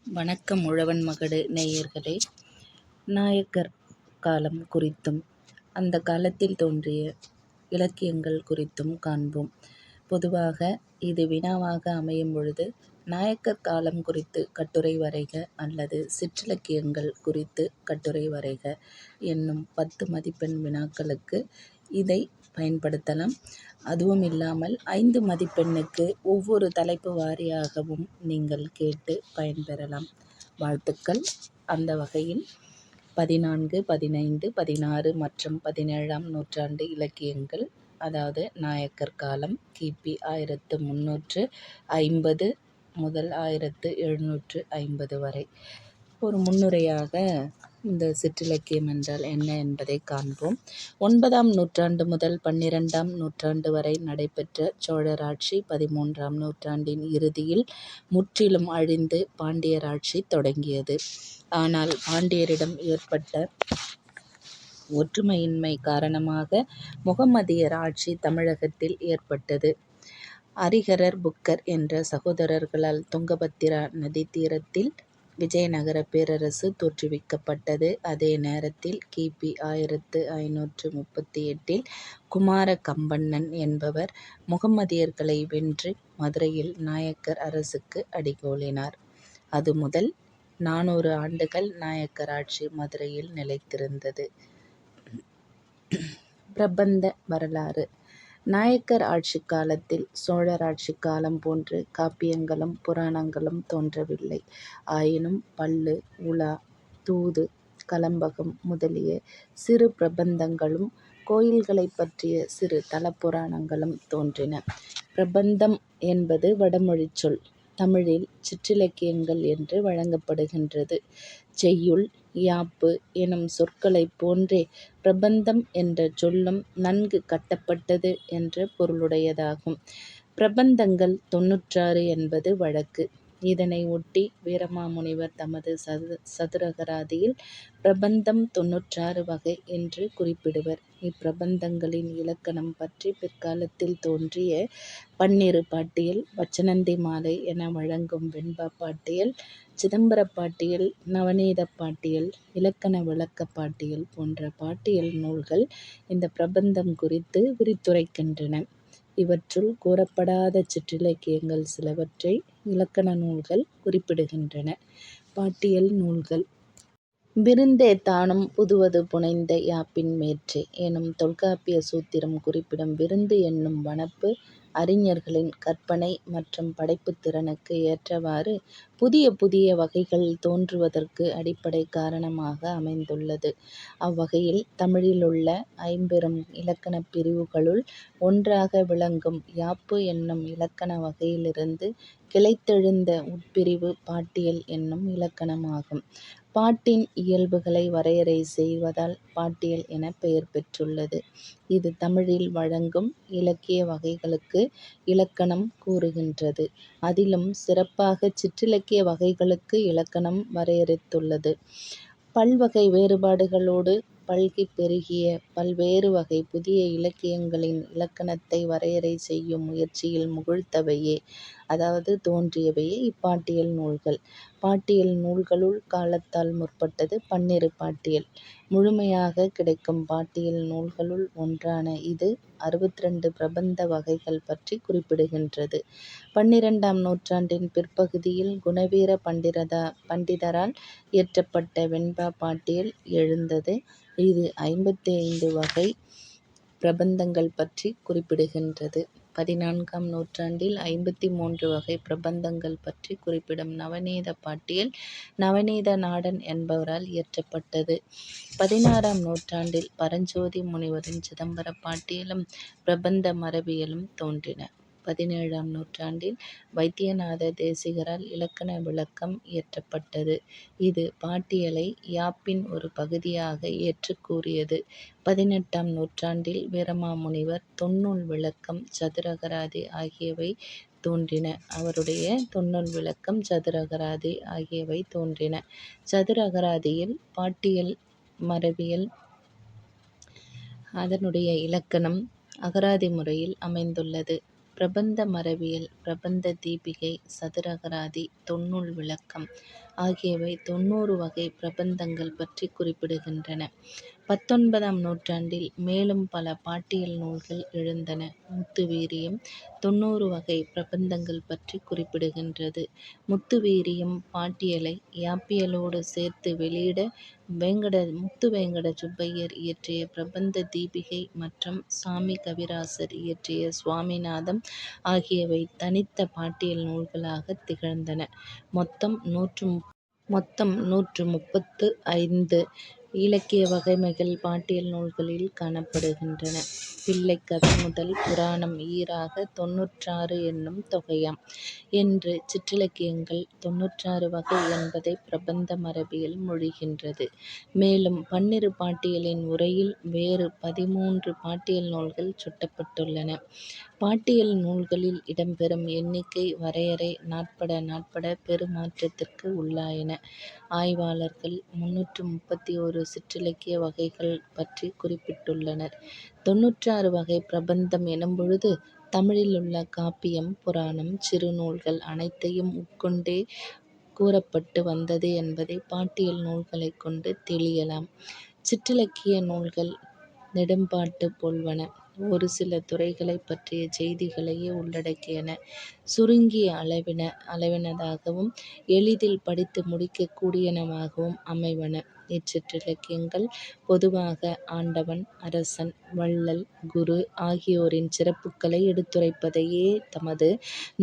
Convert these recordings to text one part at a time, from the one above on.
வணக்கம் உழவன் மகடு நேயர்களே. நாயக்கர் காலம் குறித்தும் அந்த காலத்தில் தோன்றிய இலக்கியங்கள் குறித்தும் காண்போம். பொதுவாக இது வினாவாக அமையும் பொழுது நாயக்கர் காலம் குறித்து கட்டுரை வரைக அல்லது சிற்றிலக்கியங்கள் குறித்து கட்டுரை வரைக என்னும் 10 மதிப்பெண் வினாக்களுக்கு இதை பயன்படுத்தலாம். அதுவும் இல்லாமல் 5 மதிப்பெண்ணுக்கு ஒவ்வொரு தலைப்பு வாரியாகவும் நீங்கள் கேட்டு பயன்பெறலாம். வாழ்த்துக்கள். அந்த வகையில் 14, 15, 16 மற்றும் 17ஆம் நூற்றாண்டு இலக்கியங்கள், அதாவது நாயக்கர் காலம் கிபி 1350 முதல் 1750 வரை. ஒரு முன்னுரையாக இந்த சிற்றிலக்கியம் என்றால் என்ன என்பதை காண்போம். 9ஆம் நூற்றாண்டு முதல் 12ஆம் நூற்றாண்டு வரை நடைபெற்ற சோழர் ஆட்சி 13ஆம் நூற்றாண்டின் இறுதியில் முற்றிலும் அழிந்து பாண்டியர் ஆட்சி தொடங்கியது. ஆனால் பாண்டியரிடம் ஏற்பட்ட ஒற்றுமையின்மை காரணமாக முகமதியர் ஆட்சி தமிழகத்தில் ஏற்பட்டது. அரிகரர் புக்கர் என்ற சகோதரர்களால் துங்கபத்திரா நதி தீரத்தில் விஜயநகர பேரரசு தோற்றுவிக்கப்பட்டது. அதே நேரத்தில் கிபி 1538 குமார கம்பண்ணன் என்பவர் முகமதியர்களை வென்று மதுரையில் நாயக்கர் அரசுக்கு அடிகோலினார். அது முதல் 400 ஆண்டுகள் நாயக்கர் ஆட்சி மதுரையில் நிலைத்திருந்தது. பிரபந்த வரலாறு. நாயக்கர் ஆட்சி காலத்தில் சோழர் ஆட்சி காலம் போன்று காப்பியங்களும் புராணங்களும் தோன்றவில்லை. ஆயினும் பள்ளு, உலா, தூது, கலம்பகம் முதலிய சிறு பிரபந்தங்களும் கோயில்களைப் பற்றிய சிறு தலப்புராணங்களும் தோன்றின. பிரபந்தம் என்பது வடமொழிச் சொல். தமிழில் சிற்றிலக்கியங்கள் என்று வழங்கப்படுகின்றது. செய்யுள், யாப்பு எனும் சொற்களைப் போன்றே பிரபந்தம் என்ற சொல்லும் நன்கு கட்டப்பட்டது என்ற பொருளுடையதாகும். பிரபந்தங்கள் 96 என்பது வழக்கு. இதனை ஒட்டி வீரமாமுனிவர் தமது சதுரகராதியில் பிரபந்தம் 96 வகை என்று குறிப்பிடுவர். இப்பிரபந்தங்களின் இலக்கணம் பற்றி பிற்காலத்தில் தோன்றிய பன்னிரு பாட்டியல், பச்சனந்தி மாலை என வழங்கும் வெண்பா பாட்டியல், சிதம்பரப் பாட்டியல், நவநீதப் பாட்டியல், இலக்கண விளக்கப் பாட்டியல் போன்ற பாட்டியல் நூல்கள் இந்த பிரபந்தம் குறித்து விரித்துரைக்கின்றன. இவற்றுள் கூறப்படாத சிற்றிலக்கியங்கள் சிலவற்றை இலக்கண நூல்கள் குறிப்பிடுகின்றன. பாட்டியல் நூல்கள். விருந்தே தானும் புதுவது புனைந்த யாப்பின் மேற்றே எனும் தொல்காப்பிய சூத்திரம் குறிப்பிடும் விருந்து என்னும் வனப்பு அறிஞர்களின் கற்பனை மற்றும் படைப்புத் திறனுக்கு ஏற்றவாறு புதிய புதிய வகைகள் தோன்றுவதற்கு அடிப்படை காரணமாக அமைந்துள்ளது. அவ்வகையில் தமிழிலுள்ள 50 இலக்கணப் பிரிவுகளுள் ஒன்றாக விளங்கும் யாப்பு என்னும் இலக்கண வகையிலிருந்து கிளைத்தெழுந்த உட்பிரிவு பாட்டியல் என்னும் இலக்கணமாகும். பாட்டின் இயல்புகளை வரையறை செய்வதால் பாட்டியல் எனப் பெயர் பெற்றுள்ளது. இது தமிழில் வழங்கும் இலக்கிய வகைகளுக்கு இலக்கணம் கூறுகின்றது. அதிலும் சிறப்பாகச் சிற்றிலக்கிய வகைகளுக்கு இலக்கணம் வரையறுத்துள்ளது. பல்வகை வேறுபாடுகளோடு பல்கிப் பெருகிய பல்வேறு வகை புதிய இலக்கியங்களின் இலக்கணத்தை வரையறை செய்யும் முயற்சியில் முகிழ்த்தவையே, அதாவது தோன்றியவையே இப்பாட்டியல் நூல்கள். பாட்டியல் நூல்களுள் காலத்தால் முற்பட்டது பன்னிரு பாட்டியல். முழுமையாக கிடைக்கும் பாட்டியல் நூல்களுள் ஒன்றான இது 62 பிரபந்த வகைகள் பற்றி குறிப்பிடுகின்றது. 12ஆம் நூற்றாண்டின் பிற்பகுதியில் குணவீர பண்டிதரால் இயற்றப்பட்ட வெண்பா பாட்டியல் எழுந்தது. இது 55 வகை பிரபந்தங்கள் பற்றி குறிப்பிடுகின்றது. 14ஆம் நூற்றாண்டில் 53 வகை பிரபந்தங்கள் பற்றி குறிப்பிடும் நவநீத பாட்டியல் நவநீத நாடன் என்பவரால் இயற்றப்பட்டது. 16ஆம் நூற்றாண்டில் பரஞ்சோதி முனிவரின் சிதம்பரப் பாட்டியலும் பிரபந்த மரபியலும் தோன்றின. 17ஆம் நூற்றாண்டில் வைத்தியநாத தேசிகரால் இலக்கண விளக்கம் இயற்றப்பட்டது. இது பாட்டியலை யாப்பின் ஒரு பகுதியாக ஏற்றுக் கூறியது. 18ஆம் நூற்றாண்டில் வீரமாமுனிவர் தொன்னூல் விளக்கம், சதுரகராதி ஆகியவை தோன்றின. அவருடைய தொன்னூல் விளக்கம், சதுரகராதி ஆகியவை தோன்றின. சதுரகராதியில் பாட்டியல் மரபியல், அதனுடைய இலக்கணம் அகராதி முறையில் அமைந்துள்ளது. பிரபந்த மரபியல், பிரபந்த தீபிகை, சதுரகராதி, தொன்னூல் விளக்கம் ஆகியவை 90 வகை பிரபந்தங்கள் பற்றி குறிப்பிடுகின்றன. 19ஆம் நூற்றாண்டில் மேலும் பல பாட்டியல் நூல்கள் எழுந்தன. முத்துவீரியம் 90 வகை பிரபந்தங்கள் பற்றி குறிப்பிடுகின்றது. முத்துவீரியம் பாட்டியலை யாப்பியலோடு சேர்த்து வெளியிட முத்துவேங்கட சுப்பையர் இயற்றிய பிரபந்த தீபிகை மற்றும் சாமி கவிராசர் இயற்றிய சுவாமிநாதம் ஆகியவை தனித்த பாட்டியல் நூல்களாக திகழ்ந்தன. மொத்தம் 135 இலக்கிய வகைமைகள் பாட்டியல் நூல்களில் காணப்படுகின்றன. பிள்ளைக் கதை முதல் புராணம் ஈறாக 96 என்னும் தொகையாம். என்று சிற்றிலக்கியங்கள் 96 வகை என்பதை பிரபந்த மரபியல் மொழிகின்றது. மேலும் பன்னிரு பாட்டியலின் உரையில் வேறு 13 பாட்டியல் நூல்கள் சுட்டப்பட்டுள்ளன. பாட்டியல் நூல்களில் இடம்பெறும் எண்ணிக்கை வரையறை நாட்பட பெருமாற்றத்திற்கு உள்ளாயின. ஆய்வாளர்கள் 331 சிற்றிலக்கிய வகைகள் பற்றி குறிப்பிட்டுள்ளனர். 96 வகை பிரபந்தம் எனும்பொழுது தமிழில் உள்ள காப்பியம், புராணம், சிறுநூல்கள் அனைத்தையும் உட்கொண்டே கூறப்பட்டு வந்தது என்பதை பாட்டியல் நூல்களைக் கொண்டு தெளியலாம். சிற்றிலக்கிய நூல்கள் நெடும்பாட்டு போல்வன. ஒரு சில துறைகளைப் பற்றிய செய்திகளையே உள்ளடக்கியன. சுருங்கிய அளவினதாகவும் எளிதில் படித்து முடிக்கக் கூடியனவாகவும் அமைவன. இச்சிற்றிலக்கியங்கள் பொதுவாக ஆண்டவன், அரசன், வள்ளல், குரு ஆகியோரின் சிறப்புக்களை எடுத்துரைப்பதையே தமது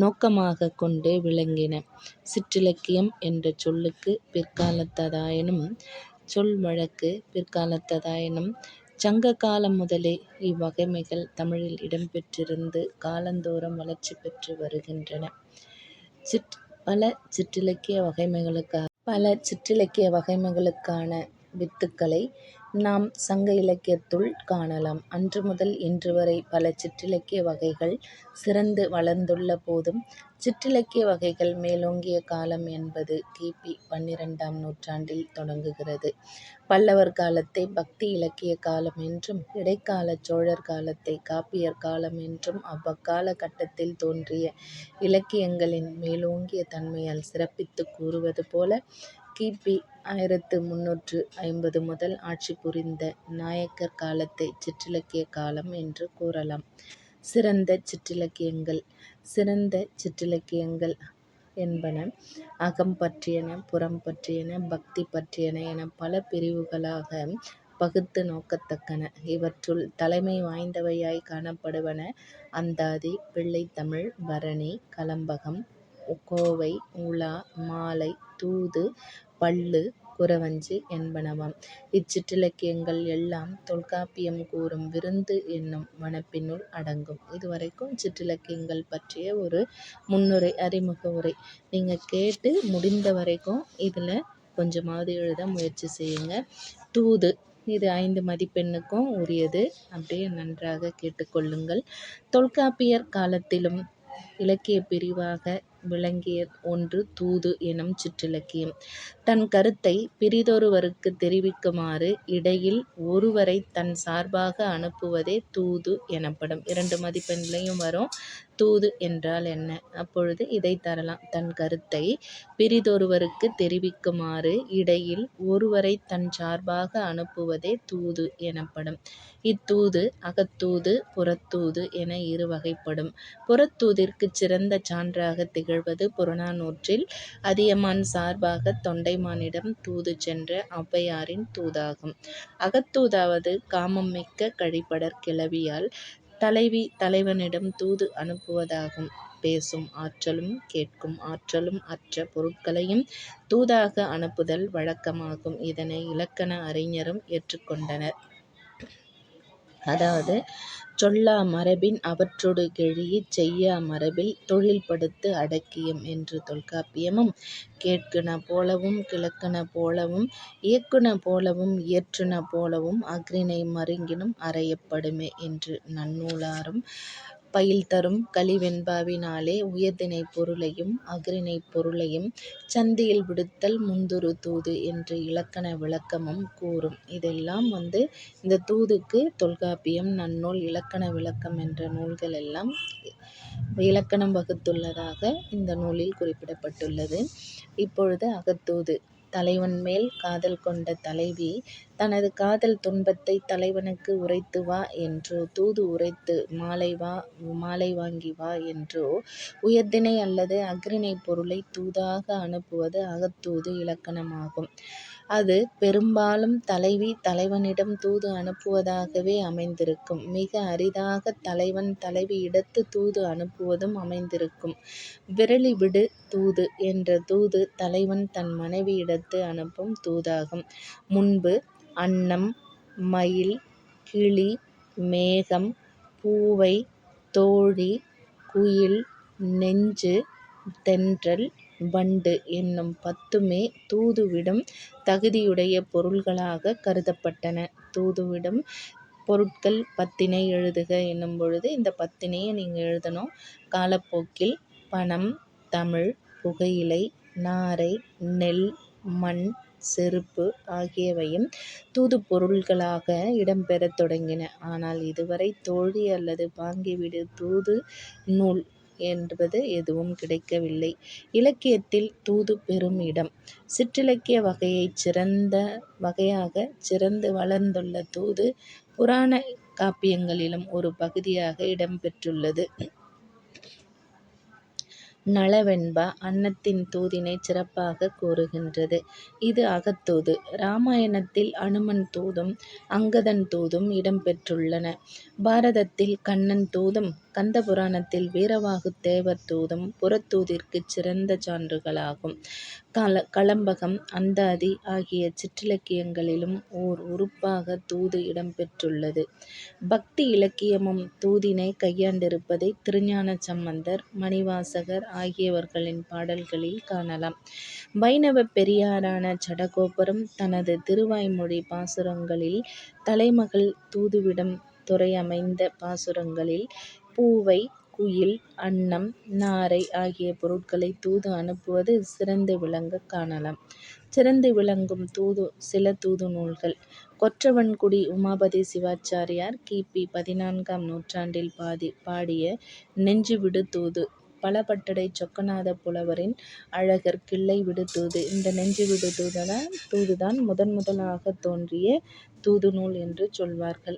நோக்கமாகக் கொண்டு விளங்கின. சிற்றிலக்கியம் என்ற சொல்லுக்கு பிற்காலத்ததாயினும் சொல் வழக்கு பிற்காலத்ததாயினும் சங்க காலம் முதலே இவ்வகைமைகள் தமிழில் இடம்பெற்றிருந்து காலந்தோறும் வளர்ச்சி பெற்று வருகின்றன. பல சிற்றிலக்கிய வகைமைகளுக்கான வித்துக்களை நாம் சங்க இலக்கியத்துள் காணலாம். அன்று முதல் இன்று வரை பல சிற்றிலக்கிய வகைகள் சிறந்து வளர்ந்துள்ள போதும் சிற்றிலக்கிய வகைகள் மேலோங்கிய காலம் என்பது கி.பி. 12ஆம் நூற்றாண்டில் தொடங்குகிறது. பல்லவர் காலத்தை பக்தி இலக்கிய காலம் என்றும், இடைக்காலச் சோழர் காலத்தை காப்பியர் காலம் என்றும் அவ்வக்கால கட்டத்தில் தோன்றிய இலக்கியங்களின் மேலோங்கிய தன்மையால் சிறப்பித்துக் கூறுவது போல கி.பி. 1350 முதல் ஆட்சி புரிந்த நாயக்கர் காலத்தை சிற்றிலக்கிய காலம் என்று கூறலாம். சிறந்த சிற்றிலக்கியங்கள் என்பன அகம் பற்றியன, புறம் பற்றியன, பக்தி பற்றியன என பல பிரிவுகளாக பகுத்து நோக்கத்தக்கன. இவற்றுள் தலைமை வாய்ந்தவையாய் காணப்படுவன அந்தாதி, பிள்ளைத்தமிழ், பரணி, கலம்பகம், கோவை, உலா, மாலை, தூது, பள்ளு, குறவஞ்சி என்பனவாம். இச்சிற்றிலக்கியங்கள் எல்லாம் தொல்காப்பியம் கூறும் விருந்து என்னும் வனப்பினுள் அடங்கும். இதுவரைக்கும் சிற்றிலக்கியங்கள் பற்றிய ஒரு முன்னுரை, அறிமுக உரை. நீங்க கேட்டு முடிந்த வரைக்கும் இதில் கொஞ்சமாவது எழுத முயற்சி செய்யுங்க. தூது இது 5 மதிப்பெண்ணுக்கும் உரியது. அப்படியே நன்றாக கேட்டுக்கொள்ளுங்கள். தொல்காப்பியர் காலத்திலும் இலக்கிய பிரிவாக விளங்கிய ஒன்று தூது எனும் சிற்றிலக்கியம். தன் கருத்தை பிறிதொருவருக்கு தெரிவிக்குமாறு இடையில் ஒருவரை தன் சார்பாக அனுப்புவதே தூது எனப்படும். 2 மதிப்பெண்லையும் வரும். தூது என்றால் என்ன? அப்பொழுது இதை தரலாம். தன் கருத்தை பிறிதொருவருக்கு தெரிவிக்குமாறு இடையில் ஒருவரை தன் சார்பாக அனுப்புவதே தூது எனப்படும். இத்தூது அகத்தூது, புறத்தூது என 2 வகைப்படும். புறத்தூதிற்குச் சிறந்த சான்றாக திகழ்வது புறநானூற்றில் அதியமான் சார்பாக தொண்டைமானிடம் தூது சென்ற ஔவையாரின் தூதாகும். அகத்தூதாவது காமம் மிக்க கழிபடர் கிழவியால் தலைவி தலைவனிடம் தூது அனுப்புவதாகும். பேசும் ஆற்றலும் கேட்கும் ஆற்றலும் அற்ற பொருட்களையும் தூதாக அனுப்புதல் வழக்கமாகும். இதனை இலக்கண அறிஞரும் ஏற்றுக்கொண்டனர். அதாவது சொல்லா மரபின் அவற்றொடு கெழீஇச் செய்யா மரபில் தொழில்படுத்து அடக்கியம் என்று தொல்காப்பியமும், கேட்குன போலவும் கிளக்குன போலவும் இயக்குன போலவும் இயற்றுன போலவும் அஃறிணை மருங்கினும் அறையப்படுமே என்று நன்னூலாரும் பயில் தரும் கலிவெண்பாவினாலே உயர்திணைப் பொருளையும் அஃறிணைப் பொருளையும் சந்தியில் விடுத்தல் முந்துறு தூது என்று இலக்கண விளக்கமும் கூறும். இதெல்லாம் இந்த தூதுக்கு தொல்காப்பியம், நன்னூல், இலக்கண விளக்கம் என்ற நூல்கள் எல்லாம் இலக்கணம் வகுத்துள்ளதாக இந்த நூலில் குறிப்பிடப்பட்டுள்ளது. இப்பொழுது அகத்தூது. தலைவன் மேல் காதல் கொண்ட தலைவி தனது காதல் துன்பத்தை தலைவனுக்கு உரைத்து வா என்றோ, தூது உரைத்து மாலை வாங்கி வா என்றோ உயர்திணை அல்லது அஃறிணைப் பொருளை தூதாக அனுப்புவது அகத்தூது இலக்கணமாகும். அது பெரும்பாலும் தலைவி தலைவனிடம் தூது அனுப்புவதாகவே அமைந்திருக்கும். மிக அரிதாக தலைவன் தலைவியிடத்து தூது அனுப்புவதும் அமைந்திருக்கும். விரலி விடு தூது என்ற தூது தலைவன் தன் மனைவியிடத்து அனுப்பும் தூதாகும். முன்பு அன்னம், மயில், கிளி, மேகம், பூவை, தோழி, குயில், நெஞ்சு, தென்றல், வண்டு என்னும் 10மே தூதுவிடும் தகுதியுடைய பொருள்களாகக் கருதப்பட்டன. தூதுவிடும் பொருட்கள் 10னை எழுதுக என்னும் பொழுது இந்த 10னையும் நீங்கள் எழுதணும். காலப்போக்கில் பணம், தமிழ், புகையிலை, நாரை, நெல், மண், செருப்பு ஆகியவையும் தூதுப் பொருள்களாக இடம்பெறத் தொடங்கின. ஆனால் இதுவரை தோழி அல்லது வாங்கிவிடு தூது நூல் என்பது எதுவும் கிடைக்கவில்லை. இலக்கியத்தில் தூது பெறும் இடம். சிற்றிலக்கிய வகையாகச் சிறந்து வளர்ந்துள்ள தூது புராண காப்பியங்களிலும் ஒரு பகுதியாக இடம்பெற்றுள்ளது. நளவெண்பா அன்னத்தின் தூதினைச் சிறப்பாகக் கூறுகின்றது. இது அகத்தூது. இராமாயணத்தில் அனுமன் தூதும் அங்கதன் தூதும் இடம்பெற்றுள்ளன. பாரதத்தில் கண்ணன் தூதும் கந்தபுராணத்தில் வீரவாகுத் தேவர் தூதும் புறத்தூதிற்குச் சிறந்த சான்றுகளாகும். கலம்பகம், அந்தாதி ஆகிய சிற்றிலக்கியங்களிலும் ஓர் உறுப்பாகத் தூது இடம்பெற்றுள்ளது. பக்தி இலக்கியமும் தூதினை கையாண்டிருப்பதை திருஞான சம்பந்தர், மணிவாசகர் ஆகியவர்களின் பாடல்களில் காணலாம். வைணவப் பெரியாரான சடகோபரும் தனது திருவாய்மொழி பாசுரங்களில் தலைமகள் தூதுவிடும் துறையமைந்த பாசுரங்களில் பூவை, குயில், அன்னம், நாரை ஆகிய பொருட்களை தூது அனுப்புவது சிறந்து விளங்கக் காணலாம். சிறந்து விளங்கும் சில தூது நூல்கள். கொற்றவன்குடி உமாபதி சிவாச்சாரியார் கி.பி. 14ஆம் நூற்றாண்டில் பாடிய நெஞ்சுவிடு தூது. பலபட்டடை சொக்கநாத புலவரின் அழகர் கிள்ளை விடு தூது. இந்த நெஞ்சுவிடு தூதுதான் முதலாகத் தோன்றிய தூது நூல் என்று சொல்வார்கள்.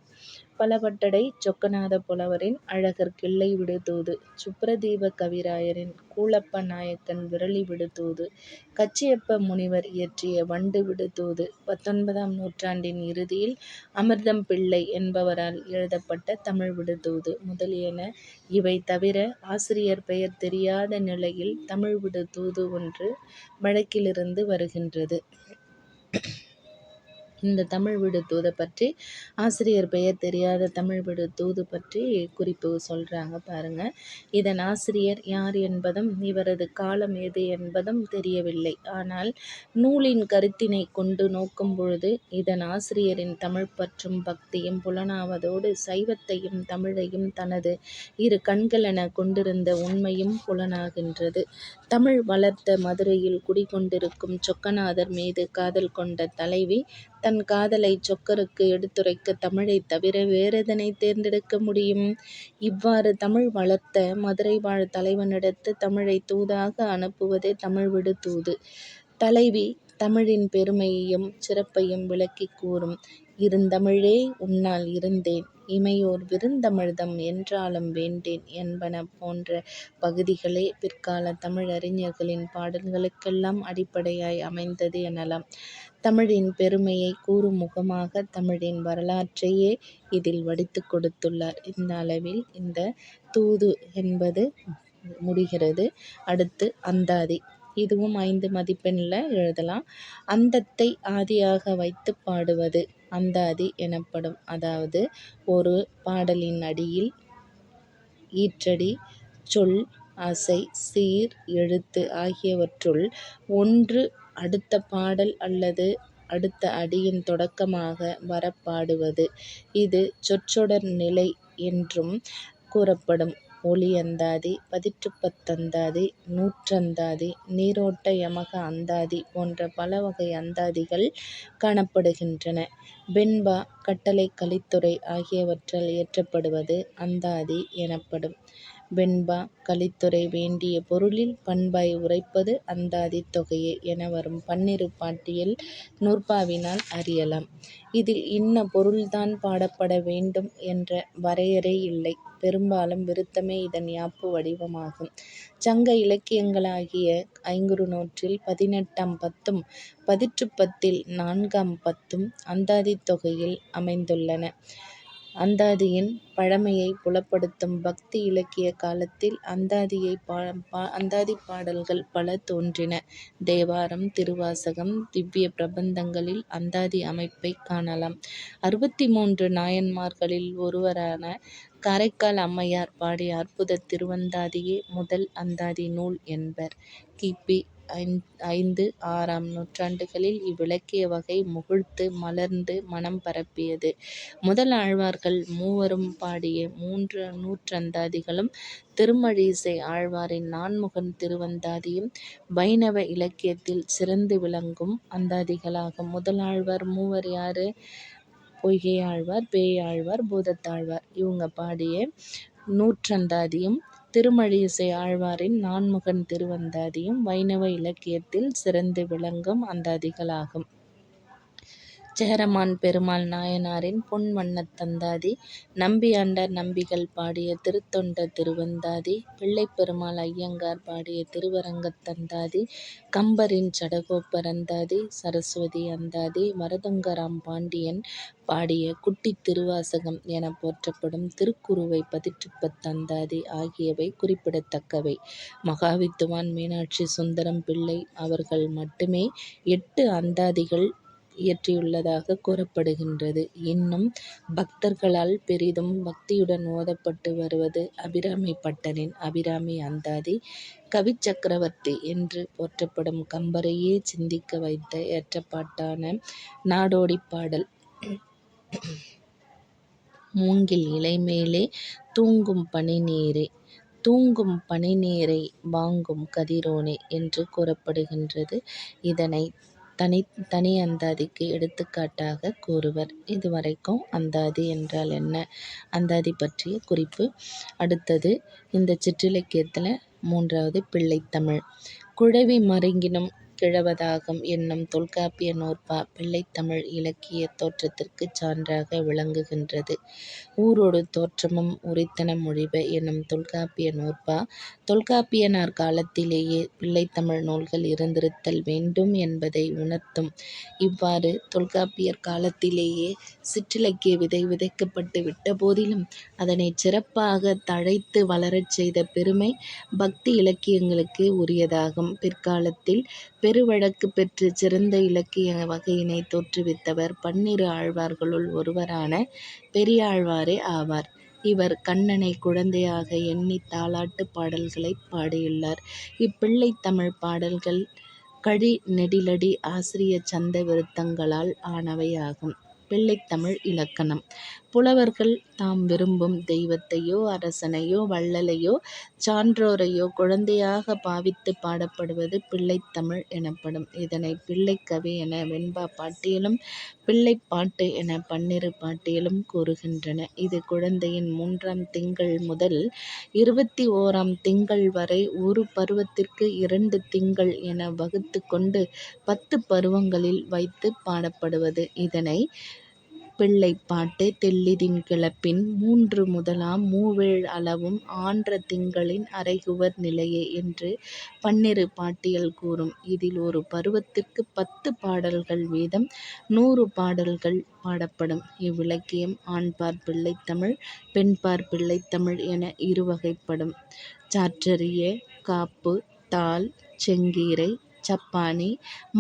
பலபட்டடை சொக்கநாத புலவரின் அழகர் கிள்ளை விடு தூது, சுப்ரதீப கவிராயரின் கூழப்ப நாயக்கன் விரலி விடு தூது, கச்சியப்ப முனிவர் இயற்றிய வண்டு விடு தூது, 19ஆம் நூற்றாண்டின் இறுதியில் அமிர்தம் பிள்ளை என்பவரால் எழுதப்பட்ட தமிழ் விடு தூது முதலியன. இவை தவிர ஆசிரியர் பெயர் தெரியாத நிலையில் தமிழ் விடு தூது ஒன்று வழக்கிலிருந்து வருகின்றது. இந்த தமிழ் விடு தூது பற்றி, ஆசிரியர் பெயர் தெரியாத தமிழ் விடு தூது பற்றி குறிப்பு சொல்றாங்க பாருங்க. இதன் ஆசிரியர் யார் என்பதும் இவரது காலம் எது என்பதும் தெரியவில்லை. ஆனால் நூலின் கருத்தினை கொண்டு நோக்கும் பொழுது இதன் ஆசிரியரின் தமிழ் பற்றும் பக்தியும் புலனாவதோடு சைவத்தையும் தமிழையும் தனது இரு கண்களென கொண்டிருந்த உண்மையும் புலனாகின்றது. தமிழ் வளர்த்த மதுரையில் குடிகொண்டிருக்கும் சொக்கநாதர் மீது காதல் கொண்ட தலைவி தன் காதலை சொக்கருக்கு எடுத்துரைக்க தமிழைத் தவிர வேறெதனை தேர்ந்தெடுக்க முடியும்? இவ்வாறு தமிழ் வளர்த்த மதுரை வாழ் தலைவனிடத்து தமிழை தூதாக அனுப்புவதே தமிழ் விடு தூது. தலைவி தமிழின் பெருமையையும் சிறப்பையும் விளக்கிக் கூறும். இருந்தமிழே உன்னால் இருந்தேன், இமையோர் விருந்தமிழ்தம் என்றாலும் வேண்டேன் என்பன போன்ற பகுதிகளே பிற்கால தமிழறிஞர்களின் பாடல்களுக்கெல்லாம் அடிப்படையாய் அமைந்தது எனலாம். தமிழின் பெருமையை கூறும் முகமாக தமிழின் வரலாற்றையே இதில் வடித்துக் கொடுத்துள்ளார். இந்த அளவில் இந்த தூது என்பது முடிகிறது. அடுத்து அந்தாதி. இதுவும் 5 மதிப்பெண்ல எழுதலாம். அந்தத்தை ஆதியாக வைத்து பாடுவது அந்தாதி எனப்படும். அதாவது ஒரு பாடலின் அடியில் ஈற்றடி, சொல், அசை, சீர், எழுத்து ஆகியவற்றுள் ஒன்று அடுத்த பாடல் அல்லது அடுத்த அடியின் தொடக்கமாக வரப்பாடுவது. இது சொற்றொடர் நிலை என்றும் கூறப்படும். ஒளி அந்தாதி, பதிற்றுப்பத்தந்தாதி, நூற்றந்தாதி, நீரோட்ட யமக அந்தாதி போன்ற பலவகை அந்தாதிகள் காணப்படுகின்றன. வெண்பா, கட்டளை, கலித்துறை ஆகியவற்றால் இயற்றப்படுவது அந்தாதி எனப்படும். வெண்பா, கலித்துறை வேண்டிய பொருளில் பண்பாய் உரைப்பது அந்தாதித் தொகையே என வரும் பன்னிரு பாட்டியல் நூற்பாவினால் அறியலாம். இதில் இன்ன பொருள்தான் பாடப்பட வேண்டும் என்ற வரையறை இல்லை. பெரும்பாலும் விருத்தமே இதன் யாப்பு வடிவமாகும். சங்க இலக்கியங்களாகிய ஐங்குறுநூற்றில் 18ஆம் பத்தும் பதிற்றுப்பத்தில் 4ஆம் பத்தும் அந்தாதித் தொகையில் அமைந்துள்ளன. அந்தாதியின் பழமையை புலப்படுத்தும் பக்தி இலக்கிய காலத்தில் அந்தாதிப் பாடல்கள் பல தோன்றின. தேவாரம், திருவாசகம், திவ்ய பிரபந்தங்களில் அந்தாதி அமைப்பைக் காணலாம். 63 நாயன்மார்களில் ஒருவரான காரைக்கால் அம்மையார் பாடிய அற்புதத் திருவந்தாதியே முதல் அந்தாதி நூல் என்பர். கி.பி. 5-6ஆம் நூற்றாண்டுகளில் இவ்விலக்கிய வகை முகிழ்த்து மலர்ந்து மணம் பரப்பியது. முதல் ஆழ்வார்கள் மூவரும் பாடிய 3 நூற்றந்தாதிகளும் திருமழிசை ஆழ்வாரின் நான்முகன் திருவந்தாதியும் வைணவ இலக்கியத்தில் சிறந்து விளங்கும் அந்தாதிகளாகும். முதல் ஆழ்வார் மூவர் யாரு? பொய்கையாழ்வார், பேயாழ்வார், பூதத்தாழ்வார். இவங்க பாடிய நூற்றந்தாதியும் திருமழிசை ஆழ்வாரின் நான்முகன் திருவந்தாதியும் வைணவ இலக்கியத்தில் சிறந்து விளங்கும் அந்தாதிகளாகும். சேரமான் பெருமாள் நாயனாரின் பொன் வண்ணத்தந்தாதி, நம்பியாண்டார் நம்பிகள் பாடிய திருத்தொண்டர் திருவந்தாதி, பிள்ளைப்பெருமாள் ஐயங்கார் பாடிய திருவரங்கத்தந்தாதி, கம்பரின் சடகோபர் அந்தாதி, சரஸ்வதி அந்தாதி, மருதங்கராம் பாண்டியன் பாடிய குட்டித் திருவாசகம் எனப் போற்றப்படும் திருக்குறுவை பதிற்றுப்பத்தந்தாதி ஆகியவை குறிப்பிடத்தக்கவை. மகாவித்துவான் மீனாட்சி சுந்தரம் பிள்ளை அவர்கள் மட்டுமே 8 அந்தாதிகள் இயற்றியுள்ளதாக கூறப்படுகின்றது. இன்னும் பக்தர்களால் பெரிதும் பக்தியுடன் ஓதப்பட்டு வருவது அபிராமி பட்டரின் அபிராமி அந்தாதி. கவிச்சக்கரவர்த்தி என்று போற்றப்படும் கம்பரையே சிந்திக்க வைத்த ஏற்றப்பாட்டான நாடோடிப் பாடல். மூங்கில் இலைமேலே தூங்கும் பனிநீரே, தூங்கும் பனிநீரை வாங்கும் கதிரோனே என்று கூறப்படுகின்றது. இதனை தனி அந்தாதிக்கு எடுத்துக்காட்டாக கூறுவர். இதுவரைக்கும் அந்தாதி என்றால் என்ன, அந்தாதி பற்றிய குறிப்பு. அடுத்தது இந்த சிற்றிலக்கியத்தில் 3வது பிள்ளைத்தமிழ். குழவி மருங்கினும் கிழவதாகம் என்னும் தொல்காப்பிய நூற்பா பிள்ளைத்தமிழ் இலக்கிய தோற்றத்திற்குச் சான்றாக விளங்குகின்றது. ஊரொடு தோற்றமும் உரித்தன மொழிப என்னும் தொல்காப்பிய நூற்பா தொல்காப்பியனார் காலத்திலேயே பிள்ளைத்தமிழ் நூல்கள் இருந்திருத்தல் வேண்டும் என்பதை உணர்த்தும். இவ்வாறு தொல்காப்பியர் காலத்திலேயே சிற்றிலக்கிய விதை விதைக்கப்பட்டு விட்ட போதிலும் அதனைச் சிறப்பாக தழைத்து வளரச் செய்த பெருமை பக்தி இலக்கியங்களுக்கு உரியதாகும். பிற்காலத்தில் பெருவழக்கு பெற்று சிறந்த இலக்கிய வகையினை தோற்றுவித்தவர் 12 ஆழ்வார்களுள் ஒருவரான பெரியாழ்வாரே ஆவார். இவர் கண்ணனை குழந்தையாக எண்ணி தாலாட்டு பாடல்களைப் பாடியுள்ளார். இப்பிள்ளைத்தமிழ் பாடல்கள் கழி நெடிலடி ஆசிரிய சந்த விருத்தங்களால் ஆனவையாகும். பிள்ளைத்தமிழ் இலக்கணம். புலவர்கள் தாம் விரும்பும் தெய்வத்தையோ அரசனையோ வள்ளலையோ சான்றோரையோ குழந்தையாக பாவித்து பாடப்படுவது பிள்ளைத்தமிழ் எனப்படும். இதனை பிள்ளைக்கவி என வெண்பா பாட்டியலும் பிள்ளைப்பாட்டு என பன்னிரு பாட்டியலும் கூறுகின்றன. இது குழந்தையின் 3ஆம் திங்கள் முதல் 21ஆம் திங்கள் வரை ஒரு பருவத்திற்கு 2 திங்கள் என வகுத்து கொண்டு 10 பருவங்களில் வைத்து பாடப்படுவது. இதனை பிள்ளைப்பாட்டு. தெள்ளிதின் கிளப்பின் 3 முதலாம் மூவேழ் அளவும் ஆன்ற திங்களின் அறைகுவர் நிலையே என்று பன்னிரு பாட்டியல் கூறும். இதில் ஒரு பருவத்திற்கு 10 பாடல்கள் வீதம் 100 பாடல்கள் பாடப்படும். இவ்விலக்கியம் ஆண்பாற் பிள்ளைத்தமிழ், பெண்பாற் பிள்ளைத்தமிழ் என இருவகைப்படும். சாற்றரிய காப்பு, தாள், செங்கீரை, சப்பாணி,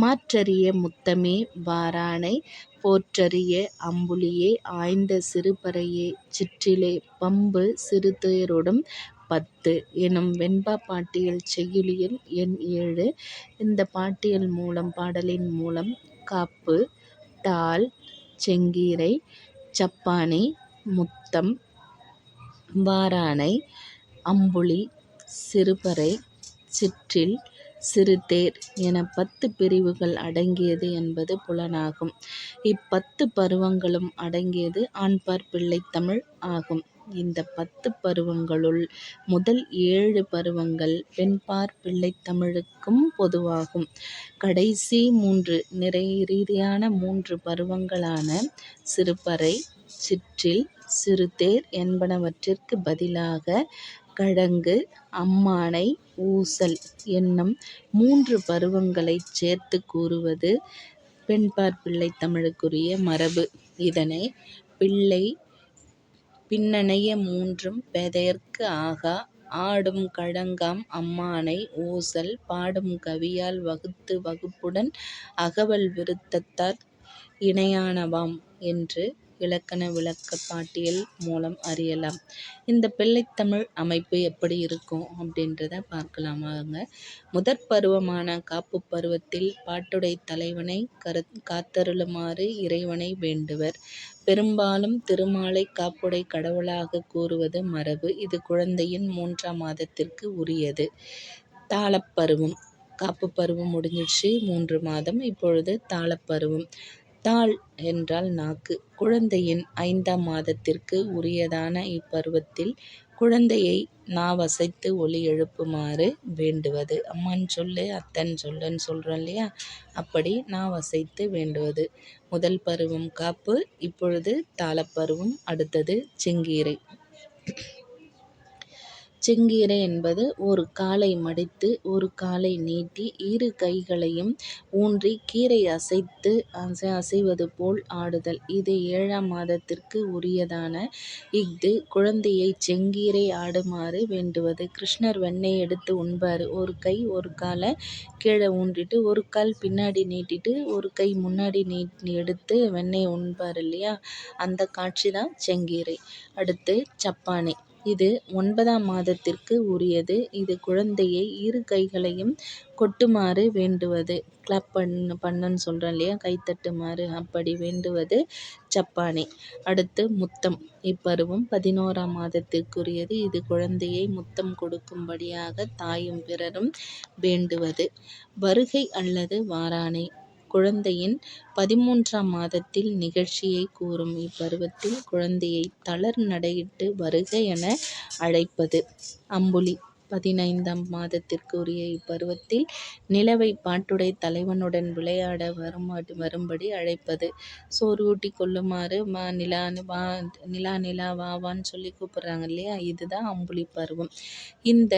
மாற்றரிய முத்தமே, வாரானை, போற்றரிய அம்புலியே, ஆய்ந்த சிறுபறையே, சிற்றிலே, பம்பு, சிறுதேரொடும் 10 எனும் வெண்பா பாட்டியல் செய்யுளியல் எண் 7. இந்த பாட்டியல் பாடலின் மூலம் காப்பு, தாள், செங்கீரை, சப்பாணி, முத்தம் வாரானை, அம்புலி, சிறுபறை, சிற்றில், சிறுதேர் என 10 பிரிவுகள் அடங்கியது என்பது புலனாகும். இ10 பருவங்களும் அடங்கியது ஆண்பாற் பிள்ளைத்தமிழ் ஆகும். இந்த 10 பருவங்களுள் முதல் 7 பருவங்கள் பெண்பாற் பிள்ளைத்தமிழுக்கும் பொதுவாகும். கடைசி 3 நிறைரீதியான 3 பருவங்களான சிறுபறை, சிற்றில், சிறுதேர் என்பனவற்றிற்கு பதிலாக கழங்கு, அம்மானை, ஊசல் என்னும் 3 பருவங்களைச் சேர்த்துக் கூறுவது பெண்பாற் பிள்ளைத்தமிழுக்குரிய மரபு. இதனை பிள்ளை பின்னனைய மூன்றும் பேதையர்க்கு ஆகா, ஆடும் கழங்காம் அம்மானை ஊசல், பாடும் கவியால் வகுத்து வகுப்புடன் அகவல் விருத்தத்தார் இணையானவாம் என்று இலக்கண விளக்கப் பாட்டியல் மூலம் அறியலாம். இந்த பிள்ளைத்தமிழ் அமைப்பு எப்படி இருக்கும் அப்படின்றத பார்க்கலாம் வாங்க. முதற் பருவமான காப்புப் பருவத்தில் பாட்டுடை தலைவனை காத்தருளுமாறு இறைவனை வேண்டுவர். பெரும்பாலும் திருமாலை காப்புடை கடவுளாக கூறுவது மரபு. இது குழந்தையின் 3ஆம் மாதத்திற்கு உரியது. தாளப்பருவம். காப்புப் பருவம் முடிஞ்சிடுச்சு, 3 மாதம். இப்பொழுது தாளப்பருவம். தாள் என்றால் நாக்கு. குழந்தையின் 5ஆம் மாதத்திற்கு உரியதான இப்பருவத்தில் குழந்தையை நாவசைத்து ஒலி எழுப்புமாறு வேண்டுவது. அம்மான்னு சொல்லு, அத்தன்னு சொல்லுன்னு சொல்கிறோம் இல்லையா, அப்படி நாவசைத்து வேண்டுவது. முதல் பருவம் காப்பு, இப்பொழுது தாளப்பருவம், அடுத்தது செங்கீரை. செங்கீரை என்பது ஒரு காலை மடித்து ஒரு காலை நீட்டி இரு கைகளையும் ஊன்றி கீரை அசைவது போல் ஆடுதல். இது 7ஆம் மாதத்திற்கு உரியதான இஃது குழந்தையைச் செங்கீரை ஆடுமாறு வேண்டுவது. கிருஷ்ணர் வெண்ணெய் எடுத்து உண்பாரு. ஒரு கை ஒரு காலை கீழே ஊன்றிட்டு ஒரு கால் பின்னாடி நீட்டிட்டு ஒரு கை முன்னாடி எடுத்து வெண்ணெய் உண்பார் இல்லையா, அந்த காட்சி தான் செங்கீரை. அடுத்து சப்பானை. இது 9ஆம் மாதத்திற்கு உரியது. இது குழந்தையை இரு கைகளையும் கொட்டுமாறு வேண்டுவது. கிளாப் பண்ணுன்னு சொல்கிறோம் இல்லையா, கைத்தட்டுமாறு, அப்படி வேண்டுவது சப்பானை. அடுத்து முத்தம். இப்பருவம் 11ஆம் மாதத்திற்குரியது. இது குழந்தையை முத்தம் கொடுக்கும்படியாக தாயும் பிறரும் வேண்டுவது. வருகை அல்லது வாரானை. குழந்தையின் 13ஆம் மாதத்தில் நிகழ்ச்சியை கூறும். இப்பருவத்தில் குழந்தையை தளர் நடையிட்டு வருக என அழைப்பது. அம்புலி. 15ஆம் மாதத்திற்கு உரிய இப்பருவத்தில் நிலவை பாட்டுடை தலைவனுடன் விளையாட வரும்படி அழைப்பது. சோறு ஊட்டி கொள்ளுமாறு நிலா நிலா வாவான்னு சொல்லி கூப்பிடுறாங்க இல்லையா, இதுதான் அம்புலி பருவம். இந்த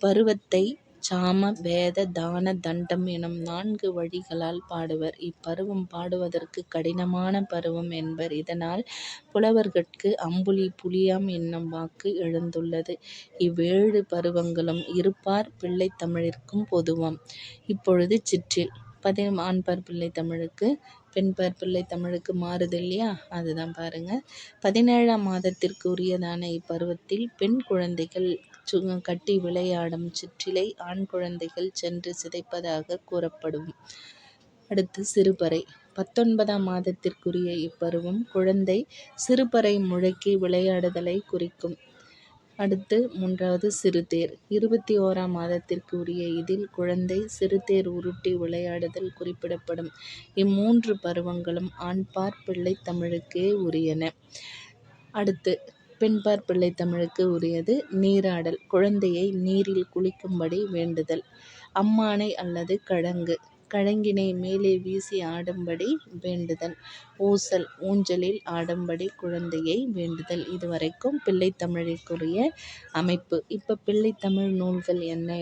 பருவத்தை சாம, வேத, தான, தண்டம் எனும் 4 வழிகளால் பாடுவர். இப்பருவம் பாடுவதற்கு கடினமான பருவம் என்பர். இதனால் புலவர்கட்கு அம்புலி புலியாம் என்னும் வாக்கு எழுந்துள்ளது. இவ்7 பருவங்களும் இருபாற் பிள்ளைத்தமிழிற்கும் பொதுவாம். இப்பொழுது சிற்றில். ஆண்பாற் பிள்ளைத்தமிழுக்கு பெண்பாற் பிள்ளைத்தமிழுக்கு மாறுது இல்லையா, அதுதான் பாருங்க. 17ஆம் மாதத்திற்கு உரியதான இப்பருவத்தில் பெண் குழந்தைகள் கட்டி விளையாடும் சிற்றிலை ஆண் குழந்தைகள் சென்று சிதைப்பதாக கூறப்படும். அடுத்து சிறுபறை. 19ஆம் மாதத்திற்குரிய இப்பருவம் குழந்தை சிறுபறை முழக்கி விளையாடுதலை குறிக்கும். அடுத்து 3வது சிறுதேர். 21ஆம் மாதத்திற்கு உரிய இதில் குழந்தை சிறுதேர் உருட்டி விளையாடுதல் குறிப்பிடப்படும். இம்3 பருவங்களும் ஆண்பாற் பிள்ளைத்தமிழுக்கே உரியன. அடுத்து பெண்பாற் பிள்ளைத்தமிழுக்கு உரியது நீராடல். குழந்தையை நீரில் குளிக்கும்படி வேண்டுதல். அம்மானை அல்லது கழங்கு. கழங்கினை மேலே வீசி ஆடும்படி வேண்டுதல். ஊசல். ஊஞ்சலில் ஆடும்படி குழந்தையை வேண்டுதல். இதுவரைக்கும் பிள்ளைத்தமிழுக்குரிய அமைப்பு. இப்போ பிள்ளைத்தமிழ் நூல்கள் என்ன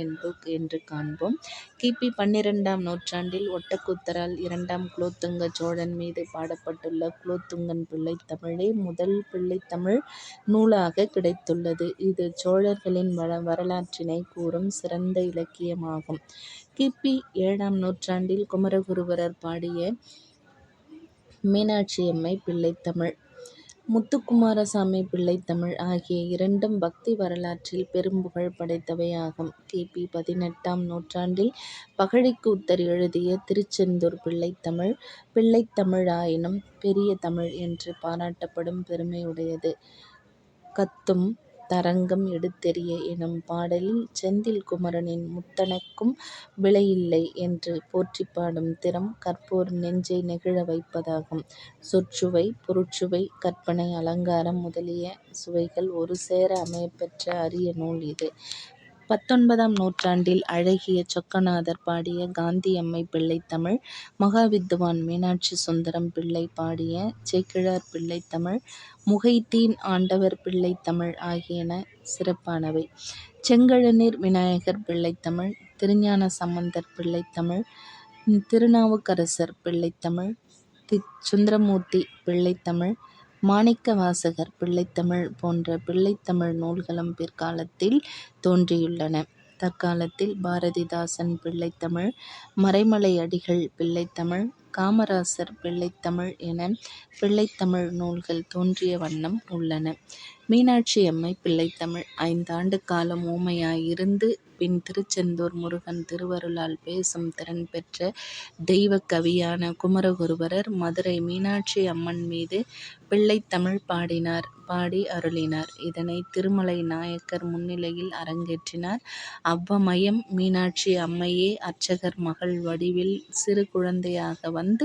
என்று காண்போம். கிபி 12ஆம் நூற்றாண்டில் ஒட்டக்கூத்தரால் 2ஆம் குலோத்துங்க சோழன் மீது பாடப்பட்டுள்ள குலோத்துங்கன் பிள்ளைத்தமிழே முதல் பிள்ளைத்தமிழ் நூலாக கிடைத்துள்ளது. இது சோழர்களின் வரலாற்றினை கூறும் சிறந்த இலக்கியமாகும். கிபி 7ஆம் நூற்றாண்டில் குமரகுருபரர் பாடிய மீனாட்சியம்மை பிள்ளைத்தமிழ், முத்துக்குமாரசாமி பிள்ளைத்தமிழ் ஆகிய இரண்டும் பக்தி வரலாற்றில் பெரும்புகழ் படைத்தவையாகும். கிபி 18ஆம் நூற்றாண்டில் பகழிக்கூத்தர் எழுதிய திருச்செந்தூர் பிள்ளைத்தமிழ் பிள்ளைத்தமிழாயினும் பெரிய தமிழ் என்று பாராட்டப்படும் பெருமையுடையது. கத்தும் தரங்கம் எடுத்தெறிய எனும் பாடலில் செந்தில் குமரனின் முத்தணக்கும் விலையில்லை என்று போற்றிப் பாடும் திறம் கற்போர் நெஞ்சை நெகிழ வைப்பதாகும். சொற்சுவை, பொருட்சுவை, கற்பனை, அலங்காரம் முதலிய சுவைகள் ஒருசேர அமையப்பெற்ற அரிய நூல் இது. 19ஆம் நூற்றாண்டில் அழகிய சொக்கநாதர் பாடிய காந்தியம்மை பிள்ளைத்தமிழ், மகாவித்துவான் மீனாட்சி சுந்தரம் பிள்ளை பாடிய சேக்கிழார் பிள்ளைத்தமிழ், முகைதீன் ஆண்டவர் பிள்ளைத்தமிழ் ஆகியன சிறப்பானவை. செங்கழுநீர் விநாயகர் பிள்ளைத்தமிழ், திருஞான சம்பந்தர் பிள்ளைத்தமிழ், திருநாவுக்கரசர் பிள்ளைத்தமிழ், சுந்தரமூர்த்தி பிள்ளைத்தமிழ், மாணிக்கவாசகர் பிள்ளைத்தமிழ் போன்ற பிள்ளைத்தமிழ் நூல்களும் பிற்காலத்தில் தோன்றியுள்ளன. தற்காலத்தில் பாரதிதாசன் பிள்ளைத்தமிழ், மறைமலை அடிகள் பிள்ளைத்தமிழ், காமராசர் பிள்ளைத்தமிழ் என பிள்ளைத்தமிழ் நூல்கள் தோன்றிய வண்ணம் உள்ளன. மீனாட்சி அம்மை பிள்ளைத்தமிழ் 5 ஆண்டு காலம் ஊமையாய் இருந்து பின் திருச்செந்தூர் முருகன் திருவருளால் பேசும் திறன் பெற்ற தெய்வக் கவியான குமரகுருபரர் மதுரை மீனாட்சி அம்மன் மீது பிள்ளைத்தமிழ் பாடி அருளினார். இதனை திருமலை நாயக்கர் முன்னிலையில் அரங்கேற்றினார். அவ்வமயம் மீனாட்சி அம்மையே அர்ச்சகர் மகள் வடிவில் சிறு குழந்தையாக வந்து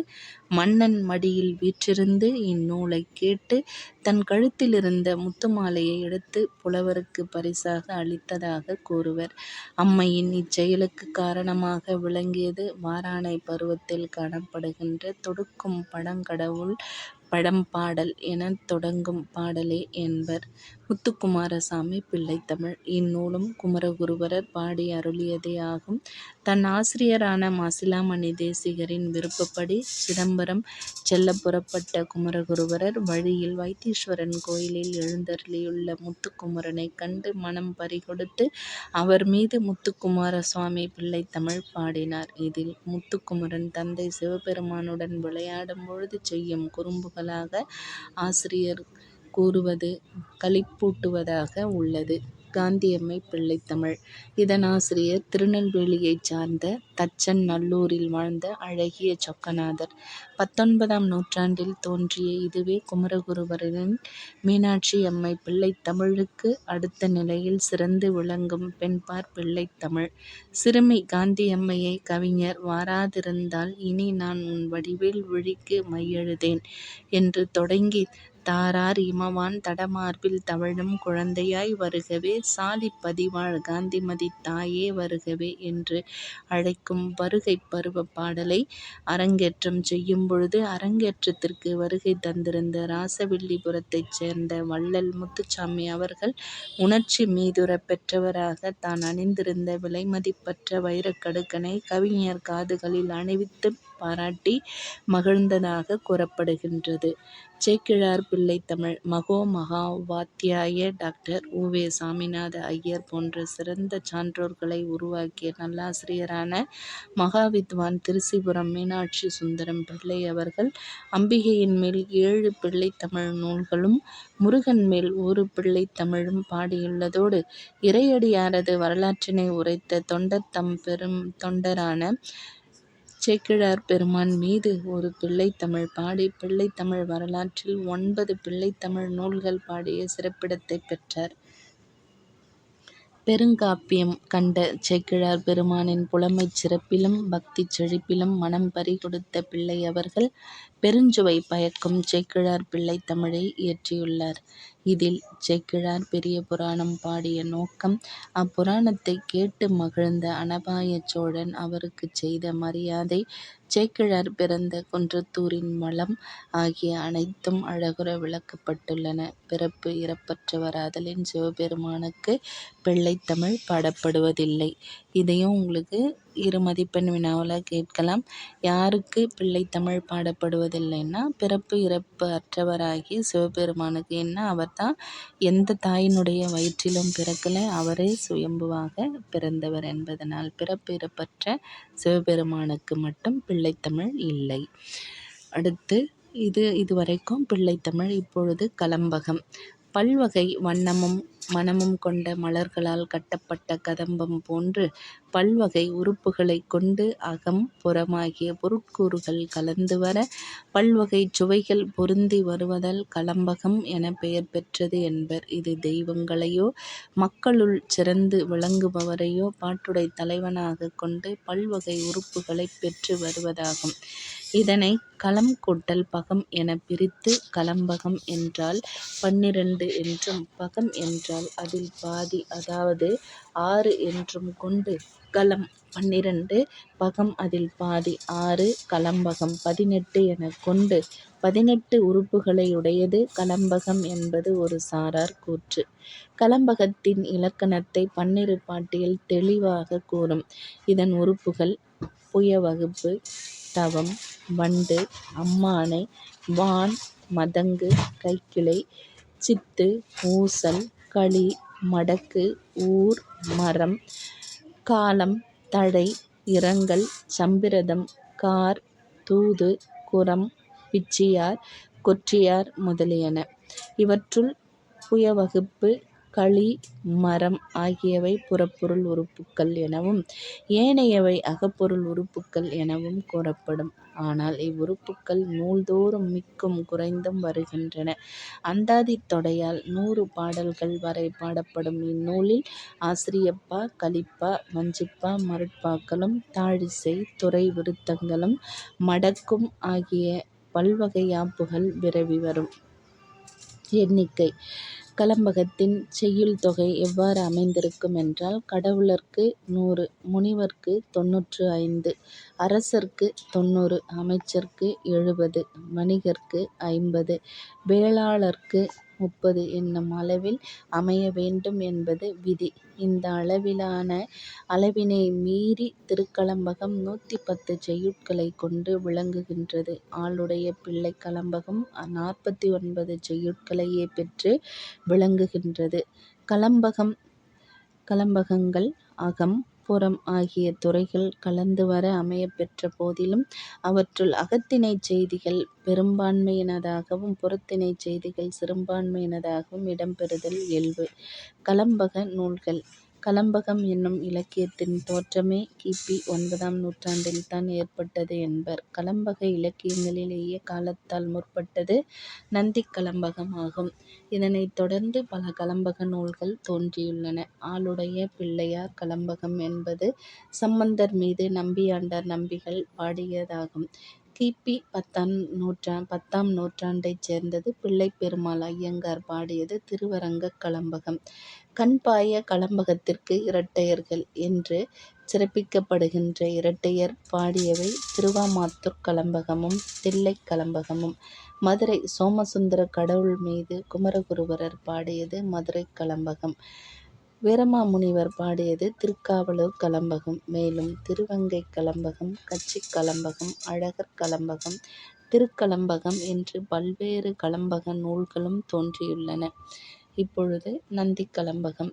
மன்னன் மடியில் வீற்றிருந்து இந்நூலைக் கேட்டு தன் கழுத்திலிருந்த முத்துமாலையை எடுத்து புலவருக்கு பரிசாக அளித்ததாக கூறுவர். அம்மையின் இச்செயலுக்கு காரணமாக விளங்கியது வாரானை பருவத்தில் காணப்படுகின்ற தொடுக்கும் பழங்கடவுள் பழம்பாடல் எனத் தொடங்கும் பாடலே என்பர். முத்துக்குமாரசாமி பிள்ளைத்தமிழ் இந்நூலும் குமரகுருபரர் பாடி அருளியதே ஆகும். தன் ஆசிரியரான மாசிலாமணி தேசிகரின் விருப்பப்படி சிதம்பரம் செல்லப் புறப்பட்ட குமரகுருபரர் வழியில் வைத்தீஸ்வரன் கோயிலில் எழுந்தருளியுள்ள முத்துக்குமரனைக் கண்டு மனம் பறிகொடுத்து அவர் மீது முத்துக்குமார சுவாமி பிள்ளைத்தமிழ் பாடினார். இதில் முத்துக்குமரன் தந்தை சிவபெருமானுடன் விளையாடும் பொழுது செய்யும் குறும்புகளாக ஆசிரியர் கூறுவது களிப்பூட்டுவதாக உள்ளது. காந்தியம்மை பிள்ளைத்தமிழ் இதன் ஆசிரியர் திருநெல்வேலியைச் சார்ந்த தச்சன் நல்லூரில் வாழ்ந்த அழகிய சொக்கநாதர். 19ஆம் நூற்றாண்டில் தோன்றிய இதுவே குமரகுருபரரின் மீனாட்சி அம்மை பிள்ளைத்தமிழுக்கு அடுத்த நிலையில் சிறந்து விளங்கும் பெண்பாற் பிள்ளைத்தமிழ். சிறுமி காந்தியம்மையை கவிஞர் வாராதிருந்தால் இனி நான் உன் வடிவேல் விழிக்கு மையெழுதேன் என்று தொடங்கி தாரார் இமவான் தடமார்பில் தவழும் குழந்தையாய் வருகவே சாலிப் பதிவாழ் காந்திமதித் தாயே வருகவே என்று அழைக்கும் வருகைப் பருவப் பாடலை அரங்கேற்றம் செய்யும் பொழுது அரங்கேற்றத்திற்கு வருகை தந்திருந்த ராசவில்லிபுரத்தைச் சேர்ந்த வள்ளல் முத்துச்சாமி அவர்கள் உணர்ச்சி மீதுறப் பெற்றவராக தான் அணிந்திருந்த விலைமதிப்பற்ற வைரக்கடுக்கனை கவிஞர் காதுகளில் அணிவித்துப் பாராட்டி மகிழ்ந்ததாக கூறப்படுகின்றது. சேக்கிழார் பிள்ளைத்தமிழ் மகோமகாவாத்தியாய டாக்டர் உ. வே. சாமிநாத ஐயர் போன்ற சிறந்த சான்றோர்களை உருவாக்கிய நல்லாசிரியரான மகாவித்வான் திருச்சிபுரம் மீனாட்சி சுந்தரம் பிள்ளை அவர்கள் அம்பிகையின் மேல் 7 பிள்ளைத்தமிழ் நூல்களும் முருகன் மேல் 1 பிள்ளைத்தமிழும் பாடியுள்ளதோடு இறையடியாரது வரலாற்றினை உரைத்த தொண்டர் தம் பெரும் தொண்டரான சேக்கிழார் பெருமான் மீது 1 பிள்ளைத்தமிழ் பாடி பிள்ளைத்தமிழ் வரலாற்றில் 9 பிள்ளைத்தமிழ் நூல்கள் பாடிய சிறப்பிடத்தைப் பெற்றார். பெருங்காப்பியம் கண்ட சேக்கிழார் பெருமானின் புலமைச் சிறப்பிலும் பக்திச் செழிப்பிலும் மனம் பறிகொடுத்த பிள்ளை அவர்கள் பெருஞ்சுவை பயக்கும் சேக்கிழார் பிள்ளைத்தமிழை இயற்றியுள்ளார். இதில் சேக்கிழார் பெரிய புராணம் பாடிய நோக்கம் அப்புராணத்தைக் கேட்டு மகிழ்ந்த அனபாயச் சோழன் அவருக்குச் செய்த மரியாதை சேக்கிழார் பிறந்த குன்றத்தூரின் வளம் ஆகிய அனைத்தும் அழகுற விளக்கப்பட்டுள்ளன. பிறப்பு இறப்பற்றவராதலின் சிவபெருமானுக்கு பிள்ளைத்தமிழ் பாடப்படுவதில்லை. இதையும் உங்களுக்கு 2 மதிப்பெண் வினாவில் கேட்கலாம். யாருக்கு பிள்ளைத்தமிழ் பாடப்படுவதில்லைன்னா பிறப்பு இறப்பு அற்றவராகிய சிவபெருமானுக்கு. என்ன அவர்தான் எந்த தாயினுடைய வயிற்றிலும் பிறக்கலை, அவரே சுயம்புவாக பிறந்தவர் என்பதனால் பிறப்பு இறப்பற்ற சிவபெருமானுக்கு மட்டும் பிள்ளைத்தமிழ் இல்லை. அடுத்து இதுவரைக்கும் பிள்ளைத்தமிழ். இப்பொழுது கலம்பகம். பல்வகை வண்ணமும் மணமும் கொண்ட மலர்களால் கட்டப்பட்ட கதம்பம் போன்று பல்வகை உறுப்புகளைக் கொண்டு அகம் புறமாகிய பொருட்கூறுகள் கலந்து வர பல்வகைச் சுவைகள் பொருந்தி வருவதால் கலம்பகம் எனப் பெயர் பெற்றது என்பர். இது தெய்வங்களையோ மக்களுள் சிறந்து விளங்குபவரையோ பாட்டுடைத் தலைவனாகக் கொண்டு பல்வகை உறுப்புகளைப் பெற்று வருவதாகும். இதனைக் களம் கூட்டல் பகம் எனப் பிரித்து கலம்பகம் என்றால் 12 என்றும் பகம் என்றால் அதில் பாதி அதாவது 6 என்றும் கொண்டு களம் 12 பகம் அதில் பாதி 6 கலம்பகம் 18 எனக் கொண்டு 18 உறுப்புகளையுடையது கலம்பகம் என்பது ஒரு சாரார் கூற்று. கலம்பகத்தின் இலக்கணத்தை பன்னிரு பாட்டியல் தெளிவாகக் கூறும். இதன் உறுப்புகள் புயவகுப்பு, தவம், வண்டு, அம்மானை, வான், மதங்கு, கைக்கிளை, சித்து, ஊசல், களி, மடக்கு, ஊர், மரம், காலம், தழை, இரங்கல், சம்பிரதம், கார், தூது, குரம், பிச்சியார், கொற்றியார் முதலியன. இவற்றுள் புயவகுப்பு, களி, மரம் ஆகியவை புறப்பொருள் உறுப்புக்கள் எனவும் ஏனையவை அகப்பொருள் உறுப்புக்கள் எனவும் கூறப்படும். ஆனால் இவ்வுறுப்புக்கள் நூல்தோறும் மிக்கும் குறைந்தும் வருகின்றன. அந்தாதித் தொடையால் 100 பாடல்கள் வரை பாடப்படும் இந்நூலில் ஆசிரியப்பா, கலிப்பா, வஞ்சிப்பா, மருட்பாக்களும், தாழிசை, துறை விருத்தங்களும், மடக்கும் ஆகிய பல்வகை யாப்புகள் விரவி வரும். எண்ணிக்கை கலம்பகத்தின் செய்யுள் தொகை எவ்வாறு அமைந்திருக்கும் என்றால் கடவுளர்க்கு 100, முனிவர்க்கு 95, அரசர்க்கு 90, அமைச்சர்க்கு 70, வணிகர்க்கு 50, வேளாளர்க்கு 30 என்னும் அளவில் அமைய வேண்டும் என்பது விதி. இந்த அளவினை மீறி திருக்கலம்பகம் 110 செய்யுட்களைக் கொண்டு விளங்குகின்றது. ஆளுடைய பிள்ளைக் கலம்பகம் 49 செய்யுட்களையே பெற்று விளங்குகின்றது. கலம்பகங்கள் அகம், புறம் ஆகிய துறைகள் கலந்து வர அமையப் பெற்ற போதிலும் அவற்றுள் அகத்திணைச் செய்திகள் பெரும்பான்மையினதாகவும் புறத்திணைச் செய்திகள் சிறுபான்மையினதாகவும் இடம்பெறுதல் இயல்பு. கலம்பக நூல்கள் கலம்பகம் என்னும் இலக்கியத்தின் தோற்றமே கி.பி. 9ஆம் நூற்றாண்டில்தான் ஏற்பட்டது என்பர். கலம்பக இலக்கியங்களிலேயே காலத்தால் முற்பட்டது நந்திக் கலம்பகம் ஆகும். இதனைத் தொடர்ந்து பல கலம்பக நூல்கள் தோன்றியுள்ளன. ஆளுடைய பிள்ளையார் கலம்பகம் என்பது சம்பந்தர் மீது நம்பியாண்டார் நம்பிகள் பாடியதாகும். கி.பி. 10ஆம் நூற்றாண்டைச் சேர்ந்தது. பிள்ளைப் பெருமாள் ஐயங்கார் பாடியது திருவரங்கக் கலம்பகம். கண்பாய கலம்பகத்திற்கு இரட்டையர்கள் என்று சிறப்பிக்கப்படுகின்ற இரட்டையர் பாடியவை திருவாமாத்தூர்க் கலம்பகமும் தில்லைக் கலம்பகமும். மதுரை சோமசுந்தர கடவுள் மீது குமரகுருபரர் பாடியது மதுரைக் கலம்பகம். வீரமாமுனிவர் பாடியது திருக்காவலூர் கலம்பகம். மேலும் திருவங்கைக் கலம்பகம், கச்சிக் கலம்பகம், அழகர் கலம்பகம், திருக்கலம்பகம் என்று பல்வேறு கலம்பக நூல்களும் தோன்றியுள்ளன. இப்பொழுது நந்திக் கலம்பகம்.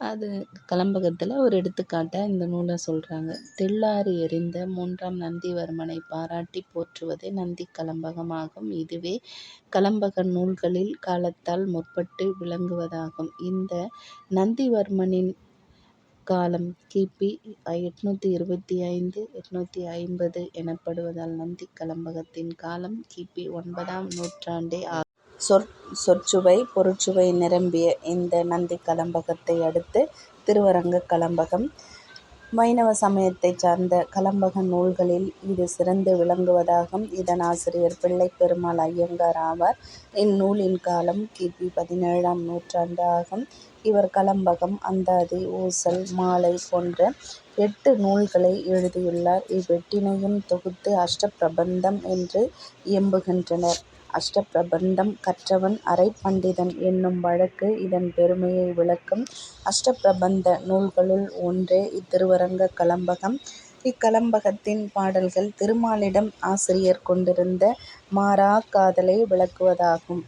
அது கலம்பகத்தில் ஒரு எடுத்துக்காட்டா இந்த நூலை சொல்றாங்க. தெள்ளாறு எறிந்த 3ஆம் நந்திவர்மனை பாராட்டி போற்றுவதே நந்திக் கலம்பகமாகும். இதுவே கலம்பக நூல்களில் காலத்தால் முற்பட்டு விளங்குவதாகும். இந்த நந்திவர்மனின் காலம் கி.பி. 825, 850 எனப்படுவதால் நந்திக் கலம்பகத்தின் காலம் கி.பி. 9ஆம் நூற்றாண்டே ஆகும். சொற்சுவை பொருட்சுவை நிரம்பிய இந்த நந்திக் கலம்பகத்தை அடுத்து திருவரங்கக் கலம்பகம். வைணவ சமயத்தைச் சார்ந்த கலம்பக நூல்களில் இது சிறந்து விளங்குவதாகும். இதன் ஆசிரியர் பிள்ளைப் பெருமாள் ஐயங்கார் ஆவார். இந்நூலின் காலம் கி.பி. 17ஆம் நூற்றாண்டு ஆகும். இவர் கலம்பகம், அந்தாதி, ஊசல், மாலை போன்ற 8 நூல்களை எழுதியுள்ளார். இவ்வெட்டினையும் தொகுத்து அஷ்டபிரபந்தம் என்று இயம்புகின்றனர். அஷ்டபிரபந்தம் கற்றவன் அரைப்பண்டிதன் என்னும் வழக்கு இதன் பெருமையை விளக்கும். அஷ்டபிரபந்த நூல்களுள் ஒன்றே இத்திருவரங்கக் கலம்பகம். இக்கலம்பகத்தின் பாடல்கள் திருமாலிடம் ஆசிரியர் கொண்டிருந்த மாறாக் காதலை விளக்குவதாகும்.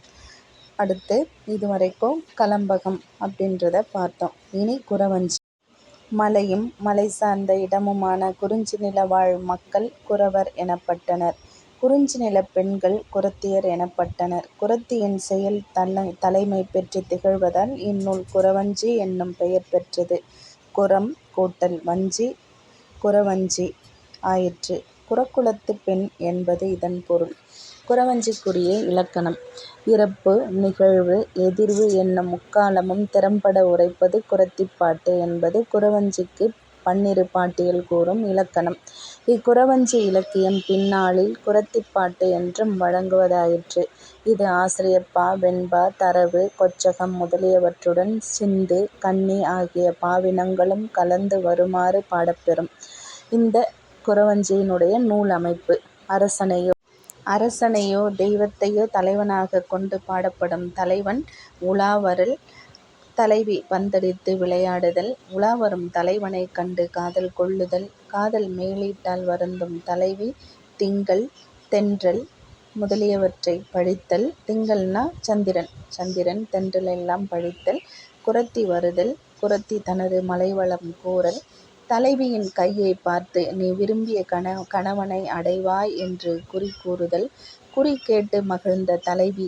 அடுத்து இதுவரைக்கும் கலம்பகம் அப்படின்றத பார்த்தோம். இனி குறவஞ்சி. மலையும் மலை சார்ந்த இடமுமான குறிஞ்சி நில வாழ் மக்கள் குறவர் எனப்பட்டனர். குறிஞ்சி நிலப் பெண்கள் குறத்தியர் எனப்பட்டனர். குறத்தியின் செயல் தலைமை பெற்று திகழ்வதால் இந்நூல் குறவஞ்சி என்னும் பெயர் பெற்றது. குறம் கூட்டல் வஞ்சி குறவஞ்சி ஆயிற்று. குறக்குலத்துப் பெண் என்பது இதன் பொருள். குறவஞ்சிக்குரிய இலக்கணம்: இறப்பு, நிகழ்வு, எதிர்வு என்னும் முக்காலமும் திறம்பட உரைப்பது குறத்திப்பாட்டு என்பது குறவஞ்சிக்குப் பன்னிரு பாட்டியல் கூறும் இலக்கணம். இக்குறவஞ்சி இலக்கியம் பின்னாளில் குறத்திப்பாட்டு என்றும் வழங்குவதாயிற்று. இது ஆசிரியர் பா. வெண்பா, தரவு, கொச்சகம் முதலியவற்றுடன் சிந்து, கண்ணி ஆகிய பாவினங்களும் கலந்து வருமாறு பாடப்பெறும். இந்தக் குறவஞ்சியினுடைய நூல் அமைப்பு: அரசனையோ தெய்வத்தையோ தலைவனாகக் கொண்டு பாடப்படும். தலைவன் உலாவரல். தலைவி பந்தடித்து விளையாடுதல். உலாவரும் தலைவனைக் கண்டு காதல் கொள்ளுதல். காதல் மேலீட்டால் வருந்தும் தலைவி திங்கள், தென்றல் முதலியவற்றைப் பழித்தல். திங்கள்னா சந்திரன். சந்திரன், தென்றல் எல்லாம் பழித்தல். குறத்தி வருதல். குறத்தி தனது மலைவளம் கூறல். தலைவியின் கையைப் பார்த்து நீ விரும்பிய கணவனை அடைவாய் என்று குறி கூறுதல். குறி கேட்டு மகிழ்ந்த தலைவி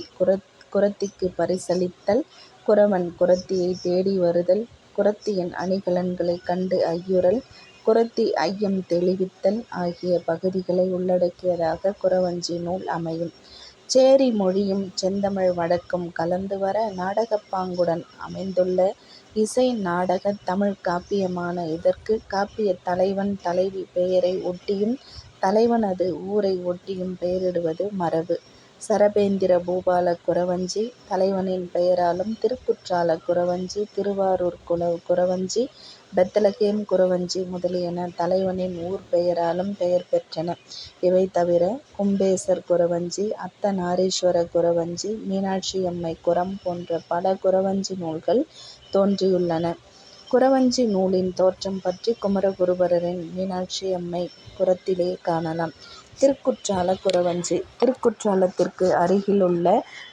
குறத்திக்குப் பரிசளித்தல். குறவன் குறத்தியைத் தேடி வருதல். குறத்தியின் அணிகலன்களைக் கண்டு ஐயுறல். குறத்தி ஐயம் தெளிவித்தல் ஆகிய பகுதிகளை உள்ளடக்கியதாக குறவஞ்சி நூல் அமையும். சேரி மொழியும் செந்தமிழ் வழக்கும் கலந்து வர நாடகப் பாங்குடன் அமைந்துள்ள இசை நாடகத் தமிழ்க் காப்பியமான இதற்கு காப்பியத் தலைவன் தலைவி பெயரை ஒட்டியும் தலைவனது ஊரை ஒட்டியும் பெயரிடுவது மரபு. சரபேந்திர பூபால குறவஞ்சி தலைவனின் பெயராலும், திருக்குற்றால குறவஞ்சி, திருவாரூர் குறவஞ்சி, பெத்லகேம் குறவஞ்சி முதலியன தலைவனின் ஊர் பெயராலும் பெயர் பெற்றன. இவை தவிர கும்பேசர் குறவஞ்சி, அர்த்தநாரீஸ்வர குறவஞ்சி, மீனாட்சியம்மை குறம் போன்ற பல குறவஞ்சி நூல்கள் தோன்றியுள்ளன. குறவஞ்சி நூலின் தோற்றம் பற்றி குமரகுருபரரின் மீனாட்சியம்மை குறத்திலே காணலாம். திருக்குற்றால குறவஞ்சி திருக்குற்றாலத்திற்கு அருகிலுள்ள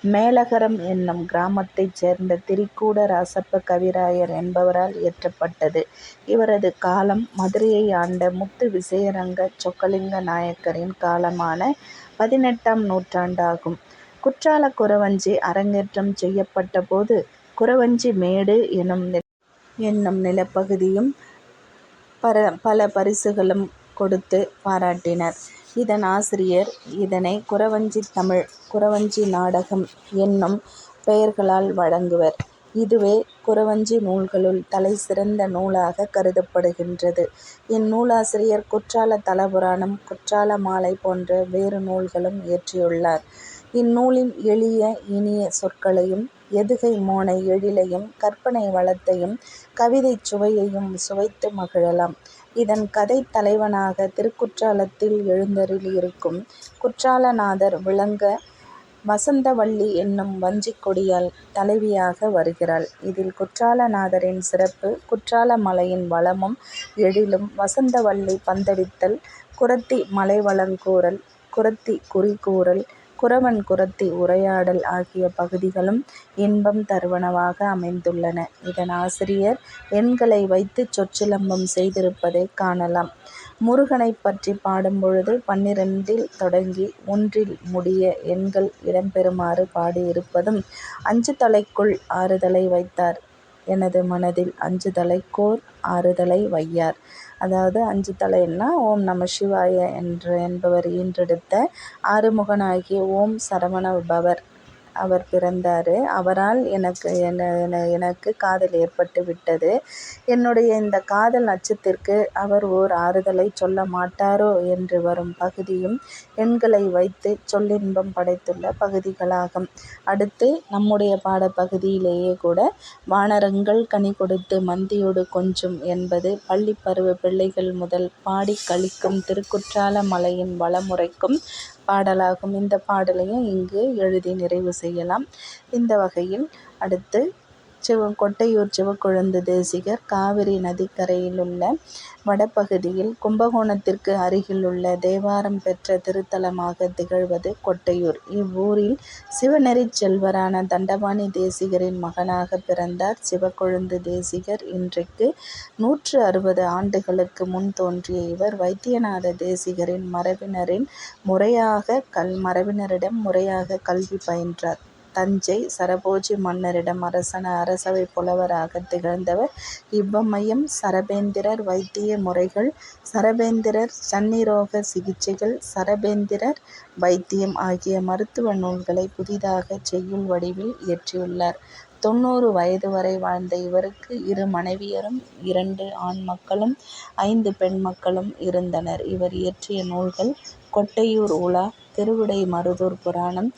மேலகரம் என்னும் கிராமத்தைச் சேர்ந்த திரிகூட ராசப்ப கவிராயர் என்பவரால் இயற்றப்பட்டது. இவரது காலம் மதுரையை ஆண்ட முத்து விசயரங்க சொக்கலிங்க நாயக்கரின் காலமான 18ஆம் நூற்றாண்டாகும். குற்றால குறவஞ்சி அரங்கேற்றம் செய்யப்பட்ட போது குறவஞ்சி மேடு என்னும் நிலப்பகுதியும் பல பரிசுகளும் கொடுத்து பாராட்டினர். இதன் ஆசிரியர் இதனை குறவஞ்சித் தமிழ், குறவஞ்சி நாடகம் என்னும் பெயர்களால் வழங்குவர். இதுவே குறவஞ்சி நூல்களுள் தலைசிறந்த நூலாகக் கருதப்படுகின்றது. இந்நூலாசிரியர் குற்றால தலபுராணம், குற்றால மாலை போன்ற வேறு நூல்களும் இயற்றியுள்ளார். இந்நூலின் எளிய இனிய சொற்களையும் எதுகை மோனை எழிலையும் கற்பனை வளத்தையும் கவிதைச் சுவையையும் சுவைத்து மகிழலாம். இதன் கதைத் தலைவனாக திருக்குற்றாலத்தில் எழுந்தருளியிருக்கும் குற்றாலநாதர் விளங்க வசந்தவல்லி என்னும் வஞ்சிக் கொடியால் தலைவியாக வருகிறாள். இதில் குற்றாலநாதரின் சிறப்பு குற்றால மலையின் வளமும் எழிலும், வசந்தவல்லி பந்தடித்தல், குறத்தி மலைவளங்கூறல், குறத்தி குறி கூறல், குறவன் குறத்தி உரையாடல் ஆகிய பகுதிகளும் இன்பம் தருவனவாக அமைந்துள்ளன. இதன் ஆசிரியர் எண்களை வைத்துச் சொற்சிலம்பம் செய்திருப்பதைக் காணலாம். முருகனைப் பற்றிப் பாடும்பொழுது 12இல் தொடங்கி 1இல் முடிய எண்கள் இடம்பெறுமாறு பாடியிருப்பதும், 5 தலைக்குள் 6 தலை வைத்தார் எனது மனதில் 5 தலைக்கோர் 6 தலை வையார். அதாவது 5 தலைன்னா ஓம் நம சிவாய என்பவர் ஈன்றெடுத்த ஆறுமுகனாகிய ஓம் சரவண பவர் அவர் பிறந்தார். அவரால் எனக்கு காதல் ஏற்பட்டு விட்டது. என்னுடைய இந்த காதல் நட்சத்திற்கு அவர் ஓர் ஆறுதலை சொல்ல மாட்டாரோ என்று வரும் பகுதியும் எண்களை வைத்து சொல்லின்பம் படைத்துள்ள பகுதிகளாகும். அடுத்து நம்முடைய பாடப்பகுதியிலேயே கூட வானரங்கள் கனி கொடுத்து மந்தியொடு கொஞ்சும் என்பது பள்ளிப் பருவ பிள்ளைகள் முதல் பாடிக் களிக்கும் திருக்குற்றால மலையின் வளமுரைக்கும் பாடலாகும். இந்த பாடலையும் இங்கு எழுதி நிறைவு செய்யலாம். இந்த வகையில் அடுத்து கொட்டையூர் சிவக்கொழுந்து தேசிகர் காவிரி நதிக்கரையிலுள்ள வடபகுதியில் கும்பகோணத்திற்கு அருகிலுள்ள தேவாரம் பெற்ற திருத்தலமாக திகழ்வது கொட்டையூர். இவ்வூரில் சிவநெறிச் செல்வரான தண்டபாணி தேசிகரின் மகனாக பிறந்தார் சிவக்கொழுந்து தேசிகர். இன்றைக்கு 160 ஆண்டுகளுக்கு முன் தோன்றிய இவர் வைத்தியநாத தேசிகரின் மரபினரிடம் முறையாக கல்வி பயின்றார். தஞ்சை சரபோஜி மன்னரிடம் அரசவை புலவராக திகழ்ந்தவர். இவ்வமயம் சரபேந்திரர் வைத்திய முறைகள், சரபேந்திரர் சன்னிரோக சிகிச்சைகள், சரபேந்திரர் வைத்தியம் ஆகிய மருத்துவ நூல்களை புதிதாக செய்யுள் வடிவில் இயற்றியுள்ளார். 90 வயது வரை வாழ்ந்த இவருக்கு 2 மனைவியரும் 2 ஆண் மக்களும் 5 பெண் மக்களும் இருந்தனர். இவர் இயற்றிய நூல்கள் கொட்டையூர் உலா, திருவிடை மருதூர் புராணம்,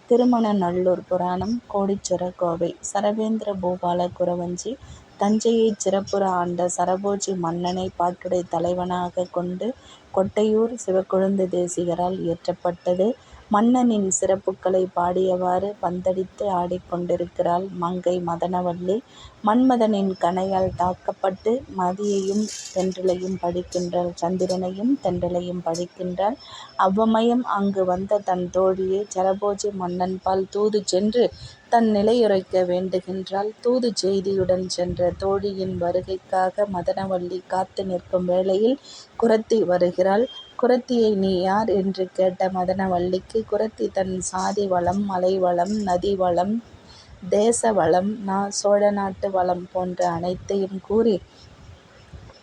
திருமணநல்லூர் புராணம், கோடீச்சுர கோவை. சரபேந்திர பூபால குறவஞ்சி தஞ்சையைச் சிறப்புற ஆண்ட சரபோஜி மன்னனை பாட்டுடை தலைவனாக கொண்டு கொட்டையூர் சிவக்கொழுந்து தேசிகரால் இயற்றப்பட்டது. மன்னனின் சிறப்புகளை பாடியவாறு பந்தடித்து ஆடிக்கொண்டிருக்கிறாள் மங்கை மதனவல்லி. மன்மதனின் கணையால் தாக்கப்பட்டு மதியையும் தென்றலையும் பழிக்கின்றாள், சந்திரனையும் தென்றலையும் பழிக்கின்றாள். அவ்வமயம் அங்கு வந்த தன் தோழியை சரபோஜி மன்னன்பால் தூது சென்று தன் நிலையுரைக்க வேண்டுகின்றாள். தூது செய்தியுடன் சென்ற தோழியின் வருகைக்காக மதனவல்லி காத்து நிற்கும் வேளையில் குறத்தி வருகிறாள். குறத்தியை நீ யார் என்று கேட்ட மதனவல்லிக்கு குறத்தி தன் சாதி வளம், மலை வளம், நதி வளம், தேச வளம், சோழ நாட்டு வளம் போன்ற அனைத்தையும் கூறி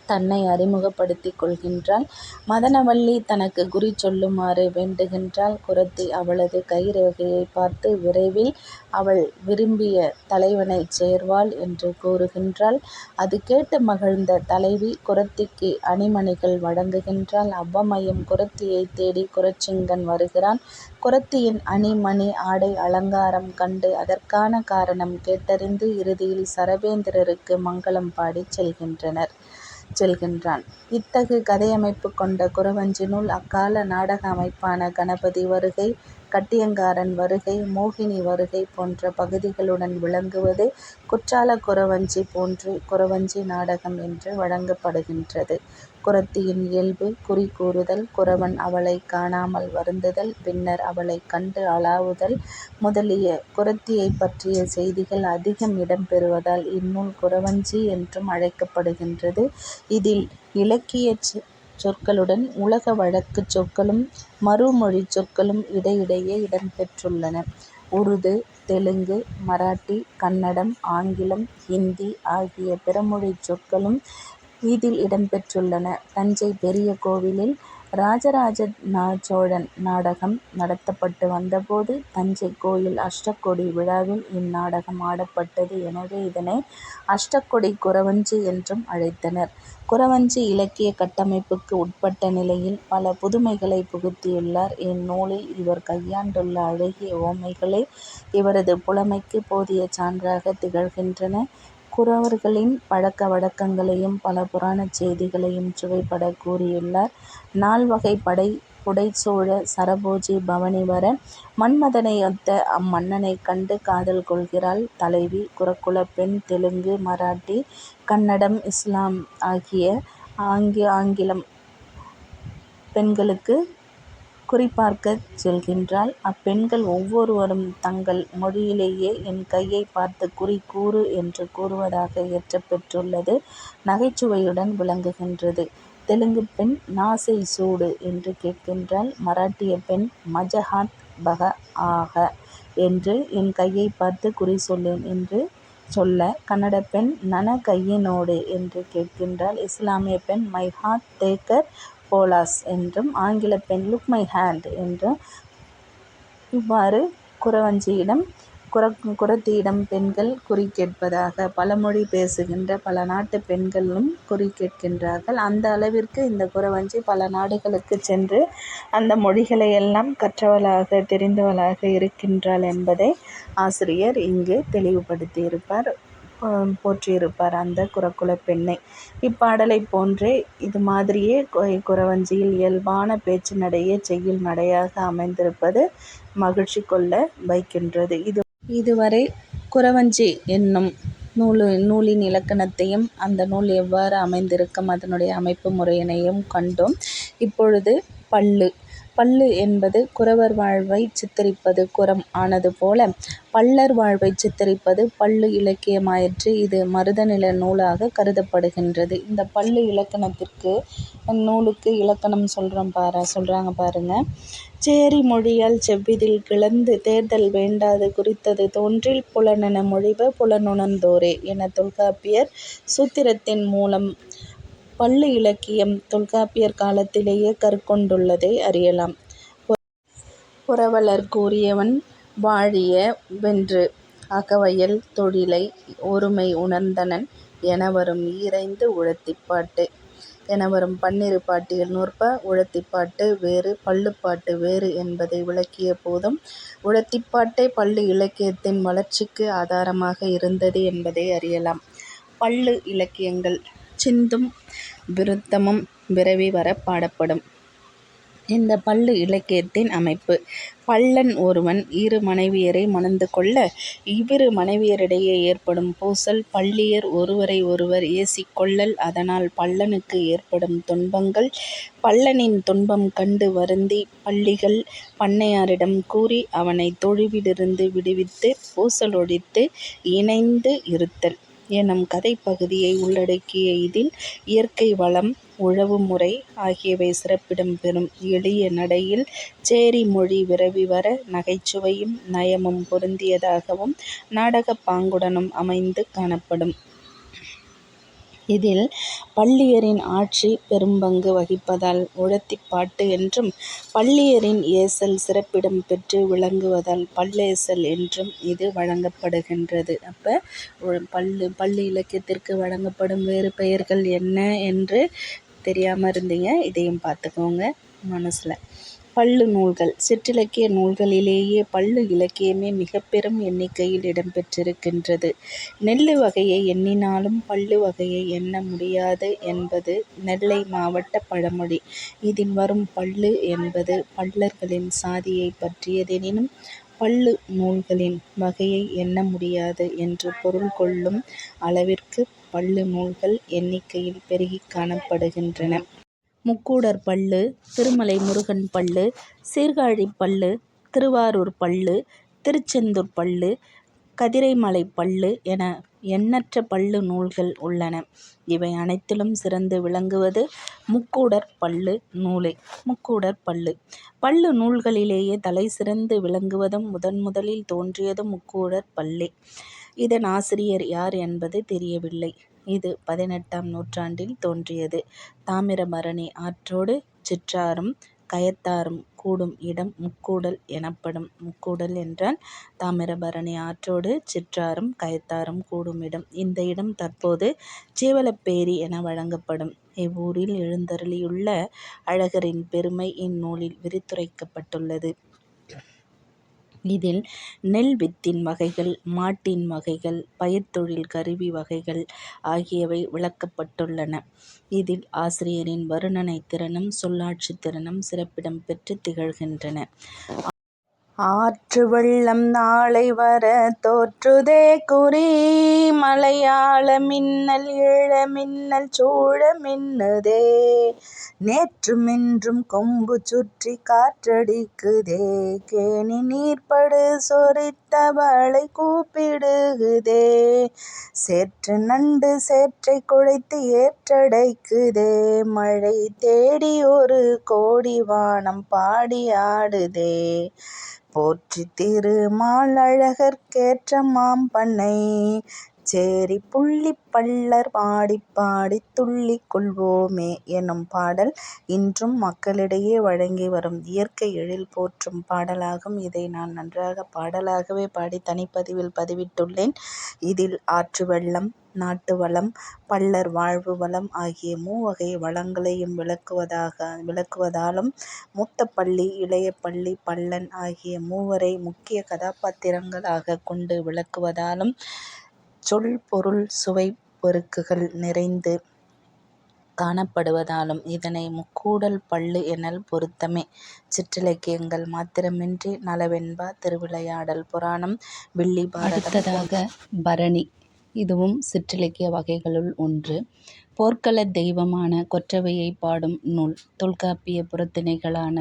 தன்னை அறிமுகப்படுத்திக் கொள்கின்றாள். மதனவல்லி தனக்கு குறி சொல்லுமாறு வேண்டுகின்றாள். குறத்தி அவளது கைரேகையை பார்த்து விரைவில் அவள் விரும்பிய தலைவனைச் சேர்வாள் என்று கூறுகின்றாள். அது கேட்டு மகிழ்ந்த தலைவி குறத்திக்கு அணிமணிகள் வழங்குகின்றாள். அவ்வமயம் குறத்தியை தேடி குறச்சிங்கன் வருகிறான். குறத்தியின் அணி மணி ஆடை அலங்காரம் கண்டு அதற்கான காரணம் கேட்டறிந்து இறுதியில் சரபேந்திரருக்கு மங்களம் பாடிச் செல்கின்றான். இத்தகு கதையமைப்பு கொண்ட குறவஞ்சி நூல் அக்கால நாடக அமைப்பான கணபதி வருகை, கட்டியங்காரன் வருகை, மோகினி வருகை போன்ற பகுதிகளுடன் விளங்குவது குற்றால குறவஞ்சி போன்று குறவஞ்சி நாடகம் என்று வழங்கப்படுகின்றது. குறத்தியின் இயல்பு குறி கூறுதல், குறவன் அவளை காணாமல் வருந்துதல், பின்னர் அவளை கண்டு அளாவுதல் முதலிய குறத்தியைப் பற்றிய செய்திகள் அதிகம் இடம்பெறுவதால் இந்நூல் குறவஞ்சி என்றும் அழைக்கப்படுகின்றது. இதில் இலக்கியச் சொற்களுடன் உலக வழக்குச் சொற்களும் மறுமொழிச் சொற்களும் இடையிடையே இடம்பெற்றுள்ளன. உருது, தெலுங்கு, மராட்டி, கன்னடம், ஆங்கிலம், ஹிந்தி ஆகிய பிறமொழிச் சொற்களும் இதில் இடம்பெற்றுள்ளன. தஞ்சை பெரிய கோவிலில் ராஜராஜ சோழன் நாடகம் நடத்தப்பட்டு வந்தபோது தஞ்சை கோயில் அஷ்டகோடி விழாவில் இந்நாடகம் ஆடப்பட்டது. எனவே இதனை அஷ்டகோடி குறவஞ்சி என்றும் அழைத்தனர். குறவஞ்சி இலக்கிய கட்டமைப்புக்கு உட்பட்ட நிலையில் பல புதுமைகளை புகுத்தியுள்ளார். இந்நூலில் இவர் கையாண்டுள்ள அழகிய உவமைகளே இவரது புலமைக்கு போதிய சான்றாக திகழ்கின்றன. குறவர்களின் பழக்க வழக்கங்களையும் பல புராணச் செய்திகளையும் சுவைபட கூறியுள்ளார். 4 வகை புடைசூழ சரபோஜி பவனி வர மன்மதனை ஒத்த அம்மன்னனைக் கண்டு காதல் கொள்கிறாள் தலைவி. குறக்குலப் பெண் தெலுங்கு, மராட்டி, கன்னடம், இஸ்லாம் ஆகிய ஆங்கிலம் பெண்களுக்கு குறிபார்க்கச் செல்கின்றாள். அப்பெண்கள் ஒவ்வொருவரும் தங்கள் மொழியிலேயே என் கையைப் பார்த்து குறி கூறு என்று கூறுவதாக இயற்றப்பெற்றுள்ளது நகைச்சுவையுடன் விளங்குகின்றது. தெலுங்கு பெண் நாசை சூடு என்று கேட்கின்றாள். மராட்டிய பெண் மஜஹாத் பக ஆக என்று என் கையைப் பார்த்து குறி சொல்லேன் என்று சொல்ல கன்னட பெண் நன கையினோடு என்று கேட்கின்றாள். இஸ்லாமிய பெண் மை ஹாத் தேக்கர் போலாஸ் என்றும் ஆங்கில பெண் லுக் மை ஹேண்ட் என்றும் இவ்வாறு குறத்தியிடம் பெண்கள் குறி கேட்பதாக பலமொழி பேசுகின்ற பல நாட்டு பெண்களும் குறி கேட்கின்றார்கள். அந்த அளவிற்கு இந்த குறவஞ்சி பல நாடுகளுக்கு சென்று அந்த மொழிகளையெல்லாம் கற்றவளாக தெரிந்தவளாக இருக்கின்றாள் என்பதை ஆசிரியர் இங்கு தெளிவுபடுத்தியிருப்பார், போற்றியிருப்பார் அந்த குறக்குலப் பெண்ணை. இப்பாடலைப் போன்றே இது மாதிரியே குறவஞ்சியில் இயல்பான பேச்சு நடையே செய்யுள் நடையாக அமைந்திருப்பது மகிழ்ச்சி கொள்ள வைக்கின்றது. இதுவரை குறவஞ்சி என்னும் நூலின் இலக்கணத்தையும் அந்த நூல் எவ்வாறு அமைந்திருக்கும் அதனுடைய அமைப்பு முறையினையும் கண்டோம். இப்பொழுது பள்ளு என்பது குறவர் வாழ்வை சித்தரிப்பது குறம் ஆனது போல பள்ளர் வாழ்வை சித்தரிப்பது பள்ளு இலக்கியமாயிற்று. இது மருதநில நூலாக கருதப்படுகின்றது. இந்த பள்ளு இலக்கணத்திற்கு நூலுக்கு இலக்கணம் சொல்றாங்க பாருங்க. சேரி மொழியால் செவ்விதில் கிளந்து தேர்தல் வேண்டாது குறித்தது தோன்றில் புலனென மொழிப புலனுணர்ந்தோரே என தொல்காப்பியர் சூத்திரத்தின் மூலம் பள்ளு இலக்கியம் தொல்காப்பியர் காலத்திலேயே கற்கொண்டுள்ளதை அறியலாம். புரவலர் கூறியவன் வாழிய வென்று அகவயல் தொழிலை ஒருமை உணர்ந்தனன் எனவரும் ஈரைந்து உழத்திப்பாட்டு எனவரும் பன்னிரு பாட்டியல் நூற்ப உழத்திப்பாட்டு வேறு பள்ளுப்பாட்டு வேறு என்பதை விளக்கிய போதும் உழத்திப்பாட்டே பள்ளு இலக்கியத்தின் வளர்ச்சிக்கு ஆதாரமாக இருந்தது என்பதை அறியலாம். பள்ளு இலக்கியங்கள் சிந்தும் விருத்தமும் விரவி வர பாடப்படும். இந்த பள்ளு இலக்கியத்தின் அமைப்பு. பள்ளன் ஒருவன் இரு மனைவியரை மணந்து கொள்ள இவ்விரு மனைவியரிடையே ஏற்படும் பூசல் பள்ளியர் ஒருவரை ஒருவர் ஏசிக் கொள்ளல் அதனால் பள்ளனுக்கு ஏற்படும் துன்பங்கள் பள்ளனின் துன்பம் கண்டு வருந்தி பள்ளிகள் பண்ணையாரிடம் கூறி அவனை தொழுவிலிருந்து விடுவித்து பூசல் ஒழித்து இணைந்து இருத்தல் எனும் கதைப்பகுதியை உள்ளடக்கிய இதில் இயற்கை வளம் உழவு முறை ஆகியவை சிறப்பிடம் பெறும். எளிய நடையில் சேரி மொழி விரவி வர நகைச்சுவையும் நயமும் பொருந்தியதாகவும் நாடகப் பாங்குடனும் அமைந்து காணப்படும். இதில் பள்ளியரின் ஆட்சி பெரும்பங்கு வகிப்பதால் உழத்திப்பாட்டு என்றும் பள்ளியரின் ஏசல் சிறப்பிடம் பெற்று விளங்குவதால் பல்லேசல் என்றும் இது வழங்கப்படுகின்றது. அப்ப பள்ளு இலக்கியத்திற்கு வழங்கப்படும் வேறு பெயர்கள் என்ன என்று தெரியாமல் இருந்தீங்க, இதையும் பார்த்துக்கோங்க மனசில். பள்ளு நூல்கள். சிற்றிலக்கிய நூல்களிலேயே பள்ளு இலக்கியமே மிக பெரும் எண்ணிக்கையில் இடம்பெற்றிருக்கின்றது. நெல்லு வகையை எண்ணினாலும் பள்ளு வகையை எண்ண முடியாது என்பது நெல்லை மாவட்ட பழமொழி. இதில் வரும் பள்ளு என்பது பள்ளர்களின் சாதியை பற்றியதெனினும் பள்ளு நூல்களின் வகையை எண்ண முடியாது என்று பொருள் கொள்ளும் அளவிற்கு பள்ளு நூல்கள் எண்ணிக்கையில் பெருகிக் காணப்படுகின்றன. முக்கூடர் பள்ளு, திருமலை முருகன் பள்ளு, சீர்காழி பள்ளு, திருவாரூர் பள்ளு, திருச்செந்தூர் பள்ளு, கதிரைமலை பள்ளு என எண்ணற்ற பள்ளு நூல்கள் உள்ளன. இவை அனைத்திலும் சிறந்து விளங்குவது முக்கூடர் பள்ளு நூலே. முக்கூடர் பள்ளு. பள்ளு நூல்களிலேயே தலை சிறந்து விளங்குவதும் முதலில் தோன்றியதும் முக்கூடர் பல்லே. இதன் ஆசிரியர் யார் என்பது தெரியவில்லை. இது 18ஆம் நூற்றாண்டில் தோன்றியது. தாமிரபரணி ஆற்றோடு சிற்றாறும் கயத்தாறும் கூடும் இடம் முக்கூடல் எனப்படும். முக்கூடல் என்றால் தாமிரபரணி ஆற்றோடு சிற்றாறும் கயத்தாறும் கூடும் இடம். இந்த இடம் தற்போது சீவலப்பேரி என வழங்கப்படும். இவ்வூரில் எழுந்தருளியுள்ள அழகரின் பெருமை இந்நூலில் விரித்துரைக்கப்பட்டுள்ளது. இதில் நெல் வித்தின் வகைகள், மாட்டின் வகைகள், பயிர்த்தொழில் கருவி வகைகள் ஆகியவை விளக்கப்பட்டுள்ளன. இதில் ஆசிரியரின் வருணனைத் திறனும் சொல்லாட்சித் திறனும் சிறப்பிடம் பெற்று திகழ்கின்றன. ஆற்று வெள்ளம் நாளை வர தோற்றுதே குறி மலையாள மின்னல் ஈழ மின்னல் சூழ மின்னுதே நேற்றும் இன்றும் கொம்பு சுற்றி காற்றடிக்குதே கேணி நீர்ப்படு சொரித்தவளை கூப்பிடுகுதே சேற்று நண்டு சேற்றைக் குழைத்து ஏற்றடைக்குதே மழை தேடி ஒரு கோடி வானம் பாடி ஆடுதே போற்றி திருமால் அழகர்க்கேற்றமாம் பண்ணை சேரி புள்ளிப் பள்ளர் பாடிப் பாடித் துள்ளிக் கொள்வோமே எனும் பாடல் இன்றும் மக்களிடையே வழங்கி வரும் இயற்கை எழில் போற்றும் பாடலாகும். இதை நான் நன்றாக பாடலாகவே பாடி தனிப்பதிவில் பதிவிட்டுள்ளேன். இதில் ஆற்று வெள்ளம், நாட்டு வளம், பள்ளர் வாழ்வு வளம் ஆகிய மூவகை வளங்களையும் விளக்குவதாலும் மூத்த பள்ளி, இளைய பள்ளி, பள்ளன் ஆகிய மூவரை முக்கிய கதாபாத்திரங்களாக கொண்டு விளக்குவதாலும் சொல் பொருள் சுவை பெருக்குகள் நிறைந்து காணப்படுவதாலும் இதனை முக்கூடல் பள்ளு எனல் பொருத்தமே. சிற்றிலக்கியங்கள் மாத்திரமின்றி நளவெண்பா, திருவிளையாடல் புராணம், வில்லி பாரதம். அடுத்ததாக பரணி. இதுவும் சிற்றிலக்கிய வகைகளுள் ஒன்று. போர்க்களத் தெய்வமான கொற்றவையை பாடும் நூல். தொல்காப்பிய புறத்திணைகளான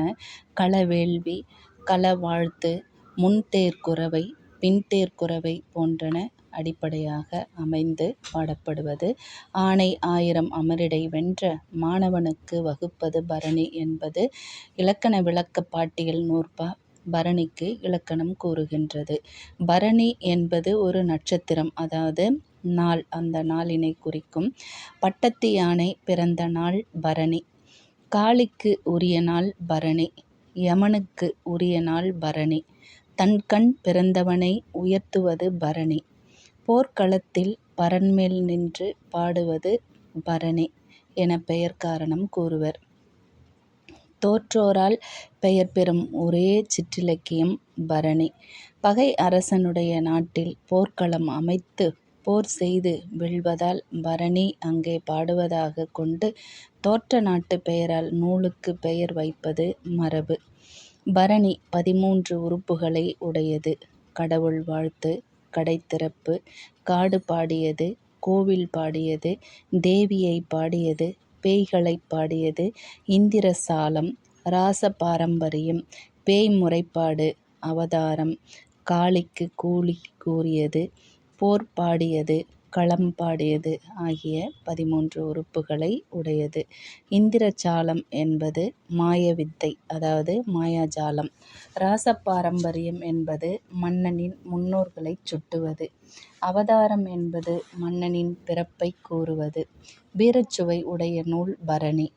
களவேள்வி, களவாழ்த்து, முன்தேர்குரவை, பின்தேர்குரவை போன்றன அடிப்படையாக அமைந்து பாடப்படுவது. ஆனை ஆயிரம் அமரிடை வென்ற மாணவனுக்கு வகுப்பது பரணி என்பது இலக்கண விளக்கப் பாட்டியல் நூற்பா பரணிக்கு இலக்கணம் கூறுகின்றது. பரணி என்பது ஒரு நட்சத்திரம், அதாவது நாள், அந்த நாளினை குறிக்கும். பட்டத்து யானை பிறந்த நாள் பரணி. காளிக்கு உரிய நாள் பரணி. யமனுக்கு உரிய நாள் பரணி. தன்கண் பிறந்தவனை உயர்த்துவது பரணி. போர்க்களத்தில் பரண்மேல் நின்று பாடுவது பரணி என பெயர் காரணம் கூறுவர். தோற்றோரால் பெயர் பெறும் ஒரே சிற்றிலக்கியம் பரணி. பகை அரசனுடைய நாட்டில் போர்க்களம் அமைத்து போர் செய்து வெல்வதால் பரணி அங்கே பாடுவதாக கொண்டு தோற்ற நாட்டு பெயரால் நூலுக்கு பெயர் வைப்பது மரபு. பரணி 13 உறுப்புகளை உடையது. கடவுள் வாழ்த்து, கடைத்திறப்பு, காடு பாடியது, கோவில் பாடியது, தேவியை பாடியது, பேய்களைப் பாடியது, இந்திர சாலம், ராச பாரம்பரியம், பேய் முறைப்பாடு, அவதாரம், காளிக்கு கூலி கூறியது, போர் பாடியது, களம் பாடியது ஆகிய 13 உறுப்புகளை உடையது. இந்திரசாலம் என்பது மாயவித்தை, அதாவது மாயாஜாலம். ராசபாரம்பரியம் என்பது மன்னனின் முன்னோர்களைச் சுட்டுவது. அவதாரம் என்பது மன்னனின் பிறப்பைக் கூறுவது. வீரச்சுவை உடைய நூல் பரணி.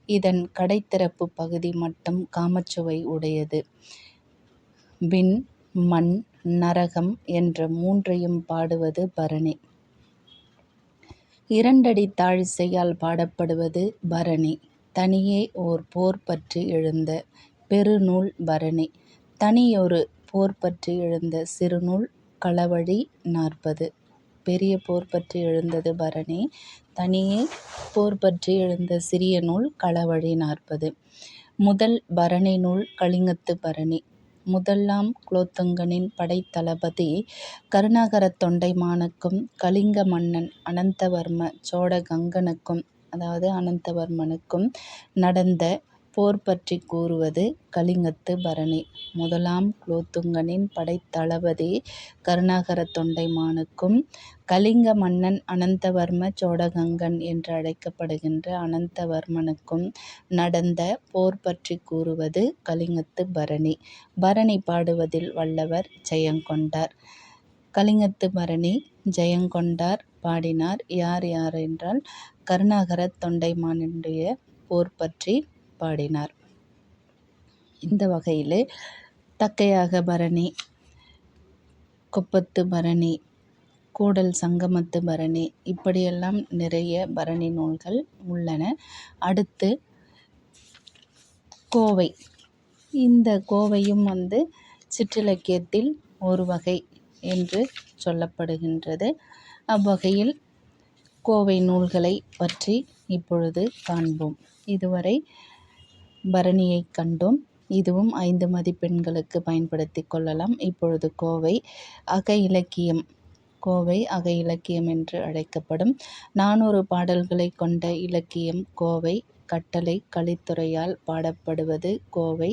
இதன் கடைத்திறப்பு பகுதி மட்டும் காமச்சுவை உடையது. விண், மண், நரகம் என்ற மூன்றையும் பாடுவது பரணி. இரண்டடி தாழிசையால் பாடப்படுவது பரணி. தனியே ஓர் போர் பற்றி எழுந்த பெருநூல் பரணி. தனியொரு போர் பற்றி எழுந்த சிறுநூல் களவழி 40. பெரிய போர் பற்றி எழுந்தது பரணி. தனியே போர் பற்றி எழுந்த சிறிய நூல் களவழி 40. முதல் பரணி நூல் கலிங்கத்து பரணி. முதலாம் குலோத்துங்கனின் படைத்தளபதி கருணாகரத் தொண்டைமானுக்கும் கலிங்க மன்னன் அனந்தவர்ம சோடகங்கனுக்கும், அதாவது அனந்தவர்மனுக்கும் நடந்த போர் பற்றி கூறுவது கலிங்கத்து பரணி. முதலாம் குலோத்துங்கனின் படைத்தளபதி கருணாகரத் தொண்டைமானுக்கும் கலிங்க மன்னன் அனந்தவர்ம சோடகங்கன் என்று அழைக்கப்படுகின்ற அனந்தவர்மனுக்கும் நடந்த போர் பற்றி கூறுவது கலிங்கத்து பரணி. பரணி பாடுவதில் வல்லவர் ஜெயங்கொண்டார். கலிங்கத்து பரணி ஜெயங்கொண்டார் பாடினார். யார் யார் என்றால் கருணாகரத் தொண்டைமானுடைய போர் பற்றி பாடினார். இந்த வகையிலே தக்கையாக பரணி, கொப்பத்து பரணி, கூடல் சங்கமத்து பரணி, இப்படியெல்லாம் நிறைய பரணி நூல்கள் உள்ளன. அடுத்து கோவை. இந்த கோவையும் சிற்றிலக்கியத்தில் ஒரு வகை என்று சொல்லப்படுகின்றது. அவ்வகையில் கோவை நூல்களை பற்றி இப்பொழுது காண்போம். இதுவரை பரணியை கண்டோம். இதுவும் 5 மதிப்பெண்களுக்கு பயன்படுத்தி கொள்ளலாம். இப்பொழுது கோவை அக இலக்கியம். கோவை அக இலக்கியம் என்று அழைக்கப்படும் 400 பாடல்களை கொண்ட இலக்கியம் கோவை. கட்டளை கலித்துறையால் பாடப்படுவது கோவை.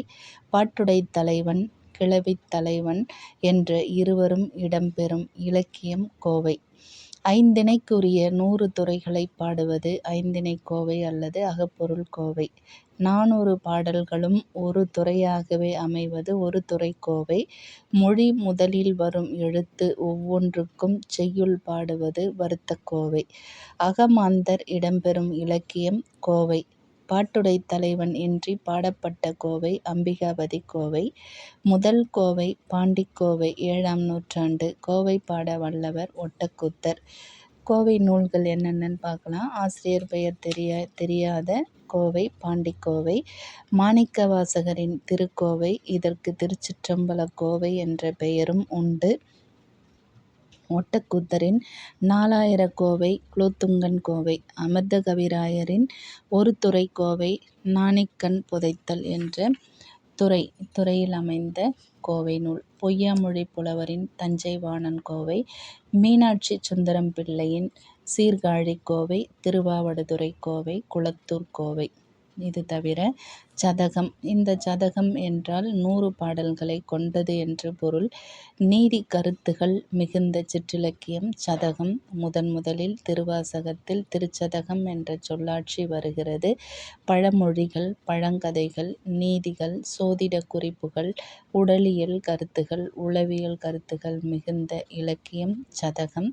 பாட்டுடைத் தலைவன், கிளவித் தலைவன் என்ற இருவரும் இடம்பெறும் இலக்கியம் கோவை. ஐந்திணைக்குரிய 100 துறைகளைப் பாடுவது ஐந்திணைக் கோவை அல்லது அகப்பொருள் கோவை. 400 பாடல்களும் ஒரு துறையாகவே அமைவது ஒரு துறைக் கோவை. மொழி முதலில் வரும் எழுத்து ஒவ்வொன்றுக்கும் செய்யுள் பாடுவது வருத்தக் கோவை. அகமாந்தர் இடம்பெறும் இலக்கியம் கோவை. பாட்டுடைத் தலைவன் இன்றி பாடப்பட்ட கோவை அம்பிகாபதி கோவை. முதல் கோவை பாண்டிக்கோவை. 7ஆம் நூற்றாண்டு. கோவை பாட வல்லவர் ஒட்டக்கூத்தர். கோவை நூல்கள் என்னென்னு பார்க்கலாம். ஆசிரியர் பெயர் தெரியாத கோவை பாண்டிக்கோவை. மாணிக்கவாசகரின் திருக்கோவை. இதற்கு திருச்சிற்றம்பல கோவை என்ற பெயரும் உண்டு. ஒட்டக்கூத்தரின் 4000 கோவை, குலோத்துங்கன் கோவை. அமிர்தகவிராயரின் ஒரு துறை கோவை, நாணிக்கண் புதைத்தல் என்ற துறை துறையில் அமைந்த கோவை நூல். பொய்யாமொழி புலவரின் தஞ்சை வாணன் கோவை, மீனாட்சி சுந்தரம் பிள்ளையின் சீர்காழி கோவை, திருவாவடுதுறை கோவை, குளத்தூர் கோவை. இது தவிர சதகம். இந்த சதகம் என்றால் 100 பாடல்களை கொண்டது என்று பொருள். நீதி கருத்துகள் மிகுந்த சிற்றிலக்கியம் சதகம். முதலில் திருவாசகத்தில் திருச்சதகம் என்ற சொல்லாட்சி வருகிறது. பழமொழிகள், பழங்கதைகள், நீதிகள், சோதிட குறிப்புகள், உடலியல் கருத்துகள், உளவியல் கருத்துகள் மிகுந்த இலக்கியம் சதகம்.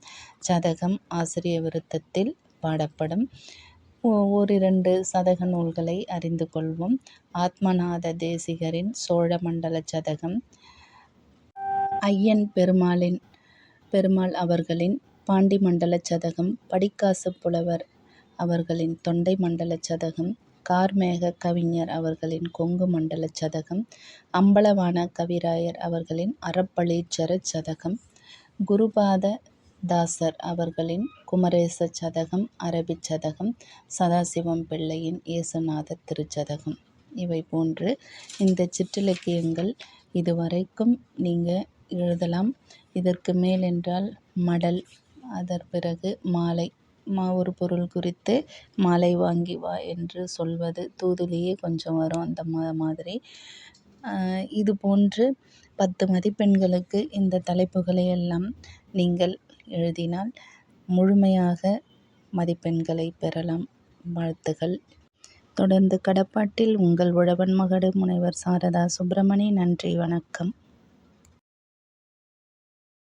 சதகம் ஆசிரிய விருத்தத்தில் பாடப்படும். ஓரிரண்டு சதக நூல்களை அறிந்து கொள்வோம். ஆத்மநாத தேசிகரின் சோழமண்டல சதகம், ஐயன் பெருமாள் அவர்களின் பாண்டி மண்டல சதகம், படிக்காசு புலவர் அவர்களின் தொண்டை மண்டல சதகம், கார்மேக கவிஞர் அவர்களின் கொங்கு மண்டல சதகம், அம்பலவாண கவிராயர் அவர்களின் அறப்பளீச்சர சதகம், குருபாத தாசர் அவர்களின் குமரேச சதகம், அரபி சதகம், சதாசிவம் பிள்ளையின் இயேசுநாத திருச்சதகம். இவை போன்று இந்த சிற்றிலக்கியங்கள் இதுவரைக்கும் நீங்கள் எழுதலாம். இதற்கு மேல் என்றால் மடல், அதன் பிறகு மாலை. ஒரு பொருள் குறித்து மாலை வாங்கி வா என்று சொல்வது தூதிலேயே கொஞ்சம் வரும். அந்த மாதிரி இது போன்று 10 மதிப்பெண்களுக்கு இந்த தலைப்புகளை எல்லாம் நீங்கள் எழுதினால் முழுமையாக மதிப்பெண்களை பெறலாம். வாழ்த்துகள். தொடர்ந்து கடப்பாட்டில் உங்கள் உழவன் மகடு முனைவர் சாரதா சுப்பிரமணி. நன்றி, வணக்கம்.